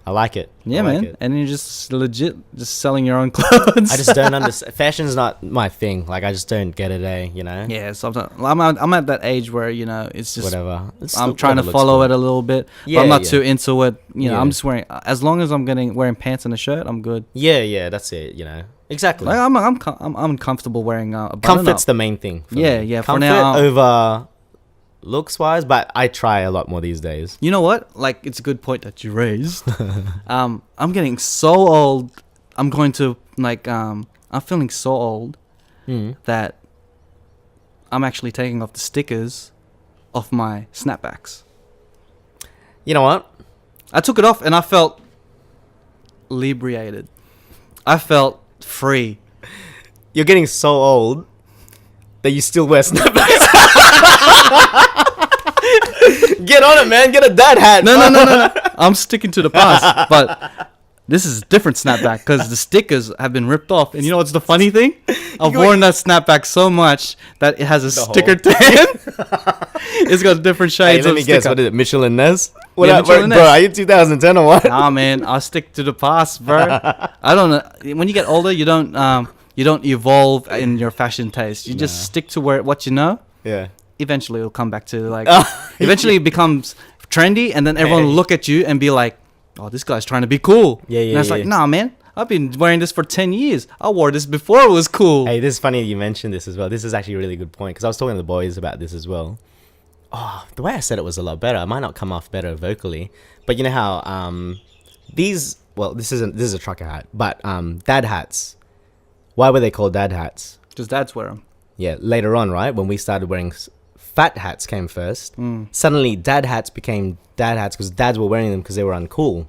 A: I like it.
B: Yeah, man. And you're just legit just selling your own clothes.
A: I just don't understand. Fashion's not my thing. Like, I just don't get it, you know?
B: Yeah, sometimes. I'm at that age where, you know, it's just...
A: Whatever.
B: I'm trying to follow it a little bit. Yeah, but I'm not too into it. You know, I'm just wearing... As long as I'm wearing pants and a shirt, I'm good.
A: Yeah, that's it, you know? Exactly.
B: Like, I'm comfortable wearing a button-up.
A: Comfort's the main thing.
B: Yeah.
A: Comfort
B: for now,
A: over... looks wise, but I try a lot more these days.
B: You know what? Like, it's a good point that you raised. I'm getting so old. I'm going to I'm feeling so old that I'm actually taking off the stickers off my snapbacks.
A: You know what?
B: I took it off and I felt liberated. I felt free.
A: You're getting so old that you still wear snapbacks. Get on it, man. Get a dad hat.
B: No. I'm sticking to the past. But this is a different snapback because the stickers have been ripped off. And you know what's the funny thing? I've worn that snapback so much that it has a sticker tan. It's got different shades
A: let me guess. What is it? Michelin Ness? What
B: up,
A: bro? Are you 2010 or what?
B: Nah, man. I'll stick to the past, bro. I don't know. When you get older, you don't evolve in your fashion taste. You just stick to what you know.
A: Yeah.
B: Eventually it'll come back to eventually it becomes trendy and then everyone will look at you and be like, oh, this guy's trying to be cool.
A: Yeah.
B: And it's like, nah, man, I've been wearing this for 10 years. I wore this before it was cool.
A: Hey, this is funny you mentioned this as well. This is actually a really good point because I was talking to the boys about this as well. Oh, the way I said it was a lot better. I might not come off better vocally, but you know how this is a trucker hat, but dad hats. Why were they called dad hats?
B: Because dads wear them.
A: Yeah, later on, right, when we started wearing fat hats came first. Suddenly, dad hats became dad hats because dads were wearing them because they were uncool.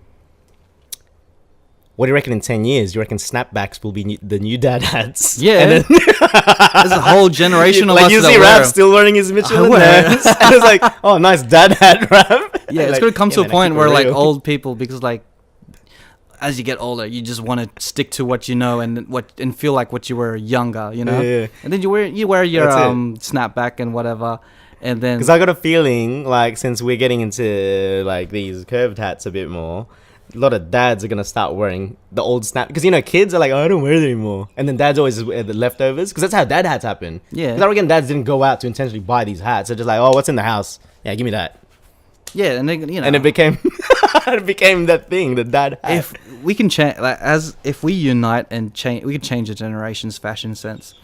A: What do you reckon in 10 years? Do you reckon snapbacks will be the new dad hats?
B: Yeah. And then there's a whole generation of us
A: you see Rap still wearing his Michelin hats. And it's like, oh, nice dad hat, Rap.
B: Yeah, it's going to come to a point where, like, old people, because, like, as you get older, you just want to stick to what you know and feel like what you were younger, you know?
A: Yeah.
B: And then you wear your snapback and whatever. And then...
A: Because I got a feeling, like, since we're getting into, like, these curved hats a bit more, a lot of dads are going to start wearing the old snap. Because, you know, kids are like, oh, I don't wear it anymore. And then dads always wear the leftovers. Because that's how dad hats happen.
B: Yeah.
A: Because I reckon dads didn't go out to intentionally buy these hats. They're just like, oh, what's in the house? Yeah, give me that.
B: Yeah, and then,
A: and it became it became that thing, the dad hat.
B: If we can change, like, if we unite and change, we can change a generation's fashion sense.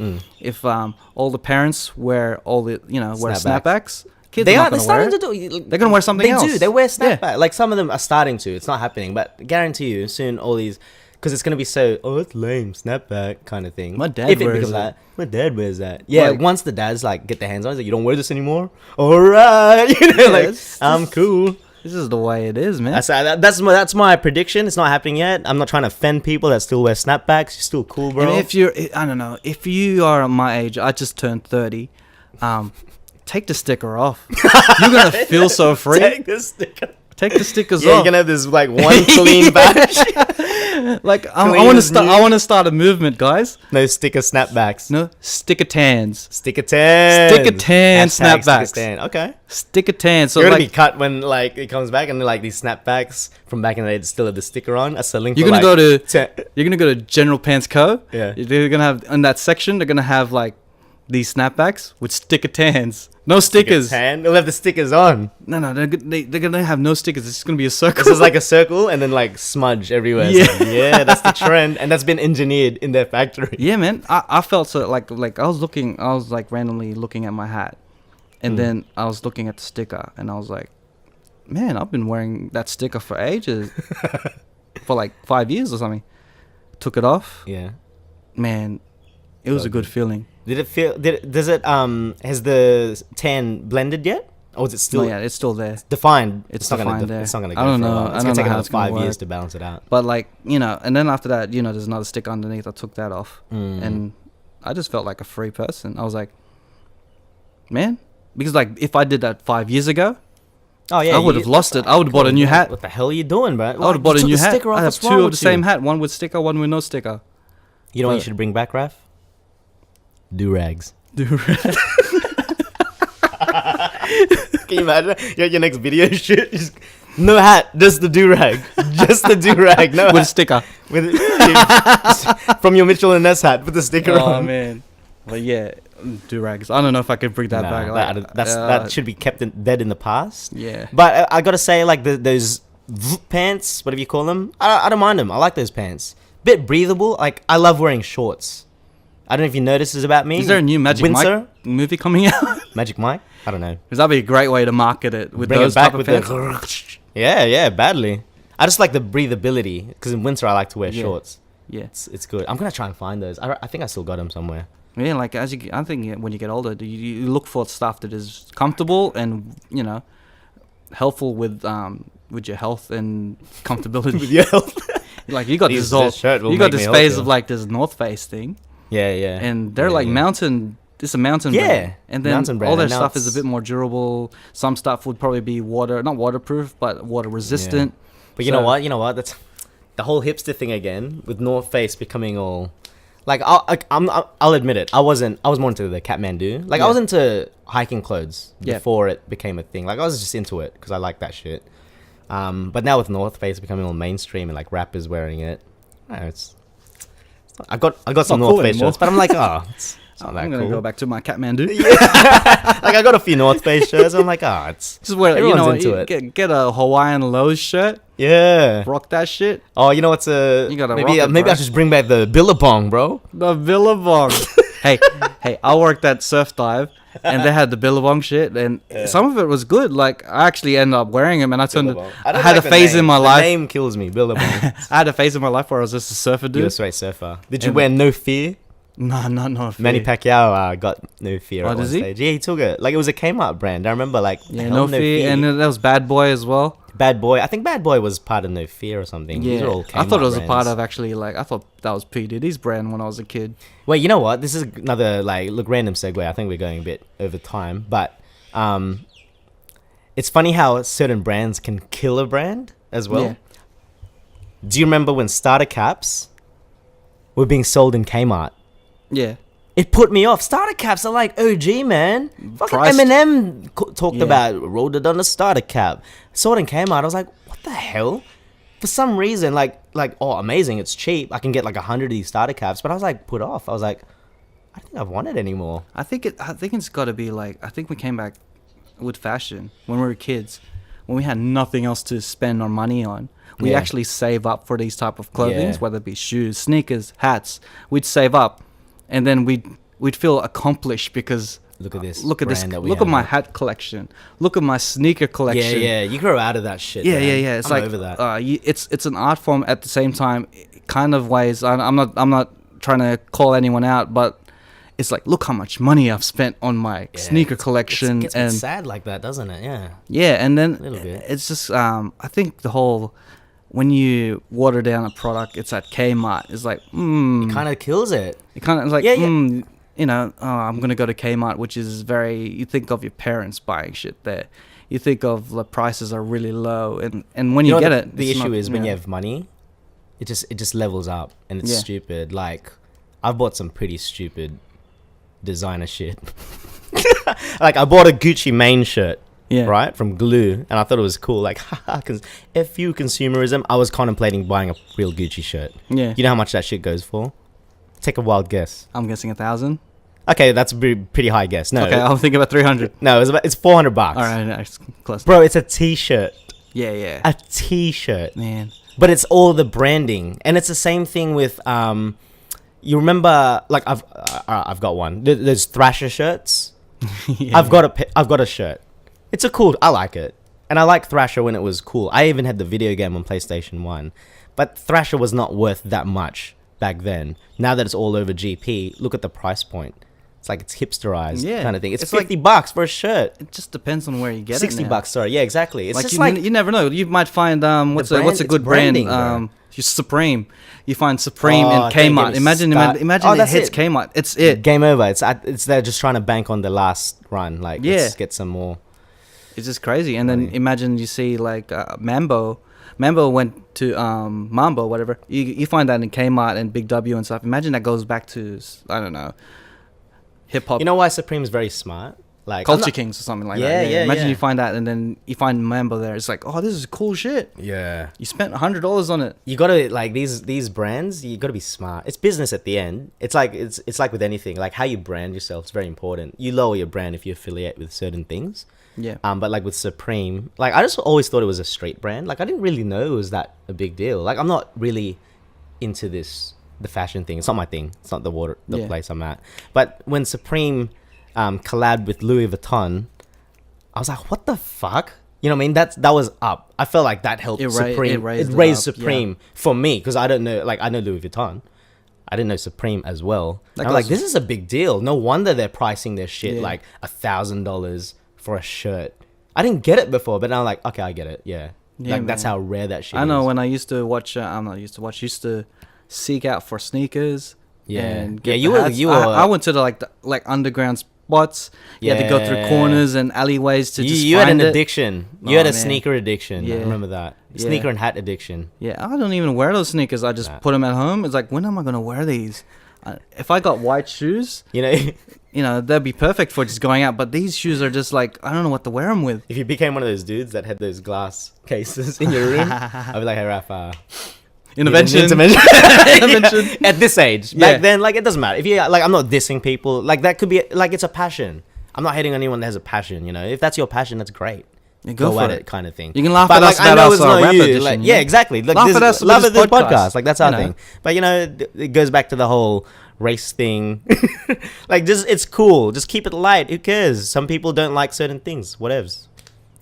B: If all the parents wear wear snapbacks, kids
A: they're
B: not
A: starting
B: to do. They're gonna wear something else.
A: They do. They wear snapback. Like some of them are starting to. It's not happening, but I guarantee you, soon all these. Because it's gonna be so, it's lame, snapback kind of thing.
B: My dad wears that.
A: My dad wears that. Yeah, like, once the dads like get their hands on it, like, you don't wear this anymore. All right, I'm cool.
B: This is the way it is, man.
A: That's my prediction. It's not happening yet. I'm not trying to offend people that still wear snapbacks. You're still cool, bro.
B: And I don't know, if you are my age, I just turned 30. Take the sticker off. You're gonna feel so free.
A: Take the sticker.
B: Take the stickers off.
A: You're gonna have this like one clean batch.
B: Like I want to start a movement, guys.
A: No sticker snapbacks.
B: No sticker tans.
A: Sticker tan.
B: Sticker tan snapbacks.
A: Sticker tan. Okay.
B: Sticker tan. So
A: you're gonna be cut when like it comes back, and like these snapbacks from back in the day still have the sticker on. That's the link.
B: You're gonna go to General Pants Co.
A: Yeah.
B: They're gonna have in that section. They're gonna have like these snapbacks with sticker tans. No stickers.
A: Tan. They'll have the stickers on.
B: No, they're gonna have no stickers. It's just gonna be a circle.
A: This is like a circle and then like smudge everywhere.
B: Yeah,
A: yeah, that's the trend, and that's been engineered in their factory.
B: Yeah, man. I felt so like I was like randomly looking at my hat, and then I was looking at the sticker, and I was like, man, I've been wearing that sticker for ages, for like 5 years or something. Took it off.
A: Yeah,
B: man, it was a good feeling.
A: Has the tan blended yet? Or is it still?
B: No, yeah, it's still there.
A: It's defined.
B: It's defined there.
A: It's not gonna go.
B: I don't know.
A: It's gonna take another 5 years to balance it out.
B: But like, and then after that, there's another sticker underneath. I took that off, and I just felt like a free person. I was like, man, because like if I did that 5 years ago, I would have lost it. I would have bought a new hat.
A: What the hell are you doing, bro?
B: I would have bought a new hat. I have two of the same hat, one with sticker, one with no sticker.
A: You know what you should bring back, Raf? Do-rags.
B: Do-rags.
A: Can you imagine? Your next video shoot, no hat, just the do-rag. Just the do-rag, no
B: with
A: hat.
B: A sticker.
A: From your Mitchell and Ness hat with the sticker on.
B: Oh, man. Well, yeah, do-rags. I don't know if I could bring that back. Like,
A: that should be kept dead in the past.
B: Yeah.
A: But I gotta say, like, those pants, whatever you call them, I don't mind them. I like those pants. Bit breathable. Like, I love wearing shorts. I don't know if you noticed this about me.
B: Is there a new Magic Mike movie coming out?
A: Magic Mike? I don't know.
B: Because that'd be a great way to market it with those type of pants.
A: Yeah, badly. I just like the breathability because in winter I like to wear shorts.
B: Yeah,
A: it's good. I'm gonna try and find those. I think I still got them somewhere.
B: Yeah, like I think when you get older, you look for stuff that is comfortable and helpful with your health and comfortability.
A: With your health.
B: Like you got this phase of like this North Face thing.
A: Yeah.
B: And they're mountain. It's a mountain brand. And then all their stuff is a bit more durable. Some stuff would probably be not waterproof, but water resistant.
A: Yeah. But you know what? That's the whole hipster thing again with North Face becoming all. Like I'll admit it. I was more into the Kathmandu. Like I was into hiking clothes before it became a thing. Like I was just into it because I like that shit. But now with North Face becoming all mainstream and like rappers wearing it, I got some North Face shirts, but I'm like, it's not that
B: I'm gonna go back to my Kathmandu.
A: Like I got a few North Face shirts. I'm like, it's
B: just wear everyone's into it. Get a Hawaiian Lows shirt.
A: Yeah,
B: rock that shit.
A: Oh, you know what's
B: you gotta
A: maybe I should bring back the Billabong, bro.
B: The Billabong. hey, I worked at Surf Dive. And they had the Billabong shit, and some of it was good. like I actually ended up wearing them, and I had a phase in my life.
A: The name kills me, Billabong.
B: I had a phase in my life where I was just a surfer dude.
A: You were a straight surfer. Did you wear No Fear?
B: No, not No Fear.
A: Manny Pacquiao got No Fear at one stage. Yeah, he took it. Like it was a Kmart brand. I remember
B: No Fear, and then there was Bad Boy as well.
A: Bad Boy. I think Bad Boy was part of No Fear or something.
B: Yeah,
A: These are all Kmart
B: I thought it was
A: brands.
B: a part of actually. Like I thought that was P Diddy's brand when I was a kid.
A: Wait, you know what? This is another random segue. I think we're going a bit over time, but it's funny how certain brands can kill a brand as well. Yeah. Do you remember when starter caps were being sold in Kmart?
B: Yeah.
A: It put me off. Starter caps are like OG, man. Fucking Eminem talked about rolled it on a starter cap. Saw it in Kmart. I was like, what the hell? For some reason, amazing. It's cheap. I can get 100 of these starter caps. But I was like, put off. I was like, I don't think I want it anymore.
B: I think it's got to be I think we came back with fashion when we were kids. when we had nothing else to spend our money on, we actually save up for these type of clothing, whether it be shoes, sneakers, hats. We'd save up, and then we'd feel accomplished because
A: look at this.
B: Look at this. Look at my hat collection. Look at my sneaker collection.
A: Yeah. You grow out of that shit.
B: Yeah,
A: man.
B: yeah. It's
A: I'm
B: like
A: over that.
B: It's an art form at the same time. Kind of ways. I'm not trying to call anyone out, but it's like, look how much money I've spent on my sneaker collection.
A: It gets sad like that, doesn't it? Yeah.
B: Yeah, and then
A: a little bit.
B: It's just I think the whole, when you water down a product, it's at Kmart. It's like,
A: It kind of kills it.
B: It kind of like, you know, I'm gonna go to Kmart, which is very. You think of your parents buying shit there. You think of the prices are really low, and when you get it,
A: the issue is when you have money, it just levels up, and it's stupid. Like, I've bought some pretty stupid designer shit. Like, I bought a Gucci Mane shirt, right, from Glue, and I thought it was cool. Like, because F you consumerism. I was contemplating buying a real Gucci shirt.
B: Yeah,
A: you know how much that shit goes for? Take a wild guess.
B: I'm guessing 1,000.
A: Okay, that's a pretty high guess. No,
B: okay, I'll think about 300.
A: No, it's $400.
B: All right, no, it's close.
A: Bro, it's a t-shirt.
B: Yeah.
A: A t-shirt,
B: man.
A: But it's all the branding, and it's the same thing with you remember, like, I've got one. There's Thrasher shirts. I've got a shirt. It's I like it, and I like Thrasher when it was cool. I even had the video game on PlayStation 1, but Thrasher was not worth that much back then. Now that it's all over GP, look at the price point. It's like it's hipsterized kind of thing. It's $50 like, for a shirt.
B: It just depends on where you get
A: $60,
B: it. $60,
A: sorry. Yeah, exactly. It's
B: like,
A: just like
B: you never know. You might find what's a good branding, brand? Supreme. You find Supreme in Kmart. Imagine it hits Kmart. It's it.
A: Game over. It's they're just trying to bank on the last run. Like, let's get some more.
B: It's just crazy. And then imagine you see like Mambo. Mambo went to Mambo, whatever. You find that in Kmart and Big W and stuff. Imagine that goes back to, I don't know, hip hop.
A: You know why Supreme's very smart? Like
B: Culture Kings or something like that.
A: Yeah.
B: Imagine you find that, and then you find Mambo there. It's like, oh, this is cool shit.
A: Yeah.
B: You spent $100 on it.
A: You gotta, like, these brands. You gotta be smart. It's business at the end. It's like with anything. Like, how you brand yourself is very important. You lower your brand if you affiliate with certain things.
B: Yeah.
A: But like with Supreme, like, I just always thought it was a street brand. Like, I didn't really know it was that a big deal. Like, I'm not really into the fashion thing. It's not my thing. It's not the place I'm at. But when Supreme collabed with Louis Vuitton, I was like, what the fuck? You know what I mean? That was up. I felt like that helped Supreme. It raised Supreme for me, because I don't know. Like, I know Louis Vuitton. I didn't know Supreme as well. I'm like, this is a big deal. No wonder they're pricing their shit like $1,000 for a shirt. I didn't get it before, but now I'm like, okay, I get it. Yeah, like, man, that's how rare that shit is.
B: I know when I used to watch. Used to seek out for sneakers. And get I went to the underground spots. You had to go through corners and alleyways to just
A: you
B: find
A: had an
B: it.
A: addiction. You had a sneaker addiction. I remember that. Sneaker and hat addiction.
B: Yeah, I don't even wear those sneakers. I just put them at home. It's like, when am I gonna wear these? If I got white shoes, that'd be perfect for just going out. But these shoes are just like, I don't know what to wear them with.
A: If you became one of those dudes that had those glass cases in your room, I'd be like, hey, Raph, intervention. At this age, back then, like, it doesn't matter. If you like, I'm not dissing people. Like, that could be like, it's a passion. I'm not hating on anyone that has a passion. You know, if that's your passion, that's great.
B: Go
A: at it, kind of thing.
B: You can laugh at us about our rap edition.
A: Like, yeah, exactly. Like, laugh at us about this podcast. Like, that's our thing. But it goes back to the whole race thing. Like, just, it's cool. Just keep it light. Who cares? Some people don't like certain things. Whatevs.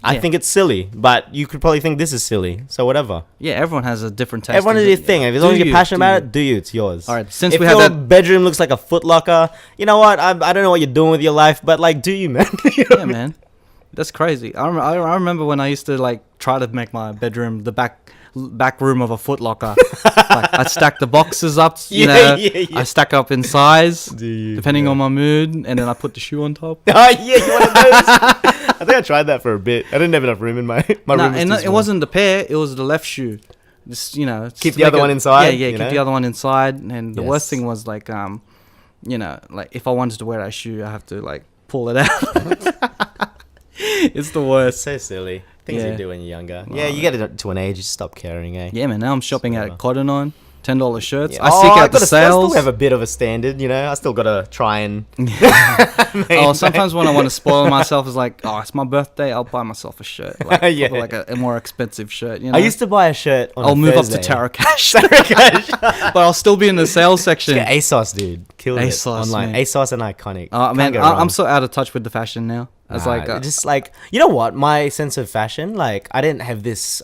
A: I think it's silly, but you could probably think this is silly. So whatever.
B: Yeah, everyone has a different taste.
A: Everyone has their thing. As long as you're passionate about it, do you? It's yours.
B: All right. Since
A: if
B: we have
A: your bedroom looks like a Foot Locker, you know what? I don't know what you're doing with your life, but, like, do you, man?
B: Yeah, man. That's crazy. I remember when I used to, like, try to make my bedroom the back room of a Foot Locker. Like, I'd stack the boxes up, I stack up in size, depending on my mood, and then I put the shoe on top.
A: Oh, yeah, you one of those? I think I tried that for a bit. I didn't have enough room in my room.
B: It wasn't the pair, it was the left shoe. Just,
A: keep the other one inside.
B: Keep the other one inside. And the worst thing was, like, like, if I wanted to wear that shoe, I have to, like, pull it out. It's the worst.
A: It's so silly. Things you do when you're younger. Yeah, you get to an age, you stop caring, eh?
B: Yeah, man. Now I'm shopping at Cotton On. $10 shirts. I seek out the sales. I
A: still have a bit of a standard, you know. I still gotta try and.
B: Sometimes when I want to spoil myself, it's like, oh, it's my birthday. I'll buy myself a shirt, like, like a more expensive shirt. You know?
A: I used to buy a shirt.
B: I'll move up to Tarot Cash, but I'll still be in the sales section.
A: Yeah, ASOS, dude, killed
B: ASOS,
A: it online.
B: Man.
A: ASOS and Iconic.
B: Man, I'm so out of touch with the fashion now. It's
A: just like, you know what, my sense of fashion, like I didn't have this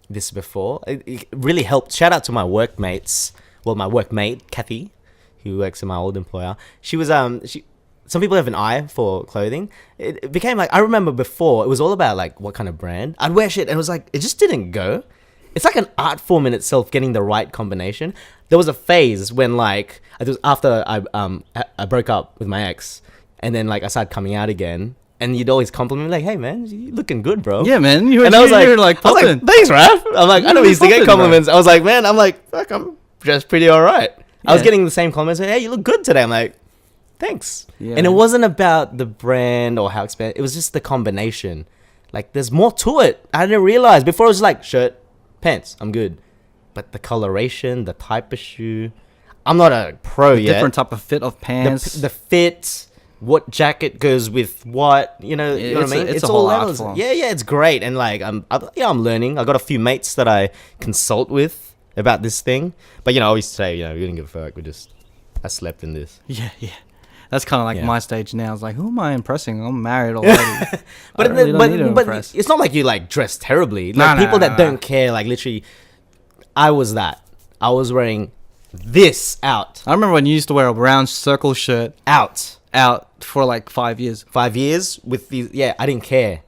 A: this before. It really helped. Shout out to my workmates. Well, my workmate Kathy, who works in my old employer. She was some people have an eye for clothing. It became like, I remember before it was all about like what kind of brand. I'd wear shit and it was like, it just didn't go. It's like an art form in itself, getting the right combination. There was a phase when like, it was after I broke up with my ex, and then like I started coming out again, and you'd always compliment me like, "Hey man, you looking good, bro."
B: Yeah, man.
A: I was like, "Thanks, Raph." I'm like, I know we used to get compliments. Bro. I was like, man, fuck, I'm dressed pretty alright. Yeah. I was getting the same compliments. Hey, you look good today. I'm like, thanks. Yeah. And it wasn't about the brand or how expensive. It was just the combination. Like, there's more to it. I didn't realize before. It was like shirt, pants, I'm good. But the coloration, the type of shoe, I'm not a pro yet.
B: Different type of fit of pants.
A: The fit, what jacket goes with what, you know what I mean?
B: It's all levels.
A: Yeah, it's great. And like, I'm learning. I got a few mates that I consult with about this thing. But, you know, I always say, you know, we didn't give a fuck. I slept in this.
B: Yeah. That's kind of like my stage now. It's like, who am I impressing? I'm married already. but
A: it's not like you like dress terribly. Like people that don't care, like literally, I was that. I was wearing this out.
B: I remember when you used to wear a brown circle shirt out for like 5 years.
A: 5 years with these. Yeah, I didn't care.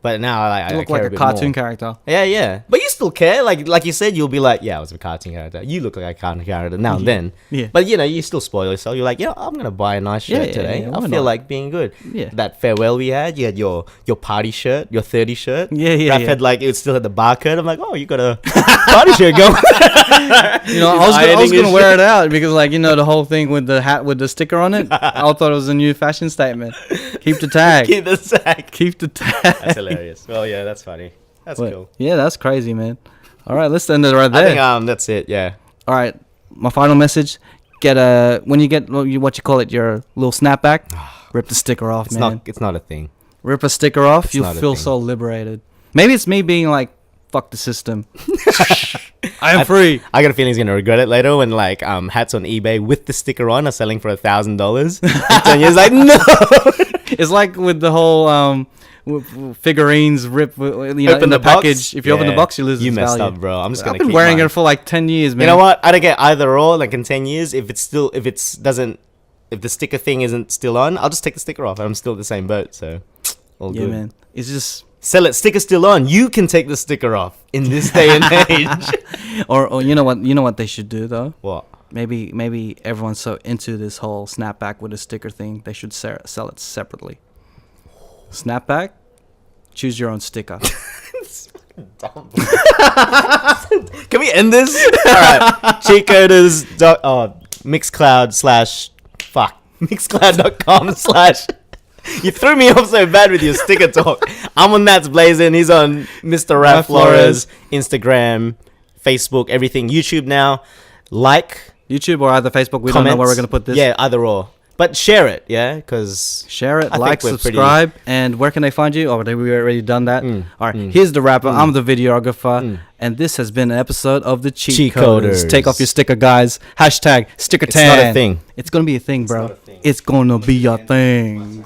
A: But now I
B: look like a cartoon character.
A: Yeah. But you still care. Like you said, you'll be like, yeah, I was a cartoon character. You look like a cartoon character now and then.
B: Yeah.
A: But, you know, you still spoil yourself. You're like, I'm going to buy a nice shirt today. I feel like being good.
B: Yeah.
A: That farewell we had, you had your party shirt, your 30 shirt.
B: Yeah.
A: Raph had like, it still had the barcode. I'm like, oh, you got a party shirt going.
B: You know, I was going to wear it out because, like, you know, the whole thing with the hat with the sticker on it, I thought it was a new fashion statement. Keep the tag.
A: Keep the tag.
B: That's
A: hilarious. Well, yeah, that's funny. That's cool.
B: Yeah, that's crazy, man. All right, let's end it right there.
A: I think that's it. Yeah.
B: All right, my final message: when you get what you call it, your little snapback, rip the sticker off, man.
A: It's not a thing.
B: Rip a sticker off, you'll feel so liberated. Maybe it's me being like, fuck the system. I am free.
A: I got a feeling he's gonna regret it later when like hats on eBay with the sticker on are selling for $1,000. 10 years like no.
B: It's like with the whole figurines rip, in the package. If you open the box, you lose. You messed
A: up, bro. I'm just gonna.
B: I've been wearing it for like 10 years, man.
A: You know what? I don't get either or. Like in 10 years, if the sticker thing isn't still on, I'll just take the sticker off. I'm still in the same boat, so all good.
B: Man. It's just
A: sell it. Sticker still on. You can take the sticker off in this day and age.
B: or you know what? You know what they should do though?
A: What?
B: Maybe everyone's so into this whole snapback with a sticker thing, they should sell it separately. Snapback, choose your own sticker.
A: Dumb. Can we end this? All right. Cheatcoders. Mixcloud.com/. You threw me off so bad with your sticker talk. I'm on Nats Blazing. He's on Mr. Raph Flores. Instagram, Facebook, everything. YouTube now. Like.
B: YouTube or either Facebook. We don't know where we're going to put this.
A: Yeah, either or. But share it, yeah? Because
B: share it, like, subscribe. And where can they find you? Oh, we already done that. All right, here's the rapper. I'm the videographer. And this has been an episode of the Cheatcoders. Take off your sticker, guys. Hashtag sticker tan.
A: It's not a thing.
B: It's going to be a thing, bro. It's going to be a thing.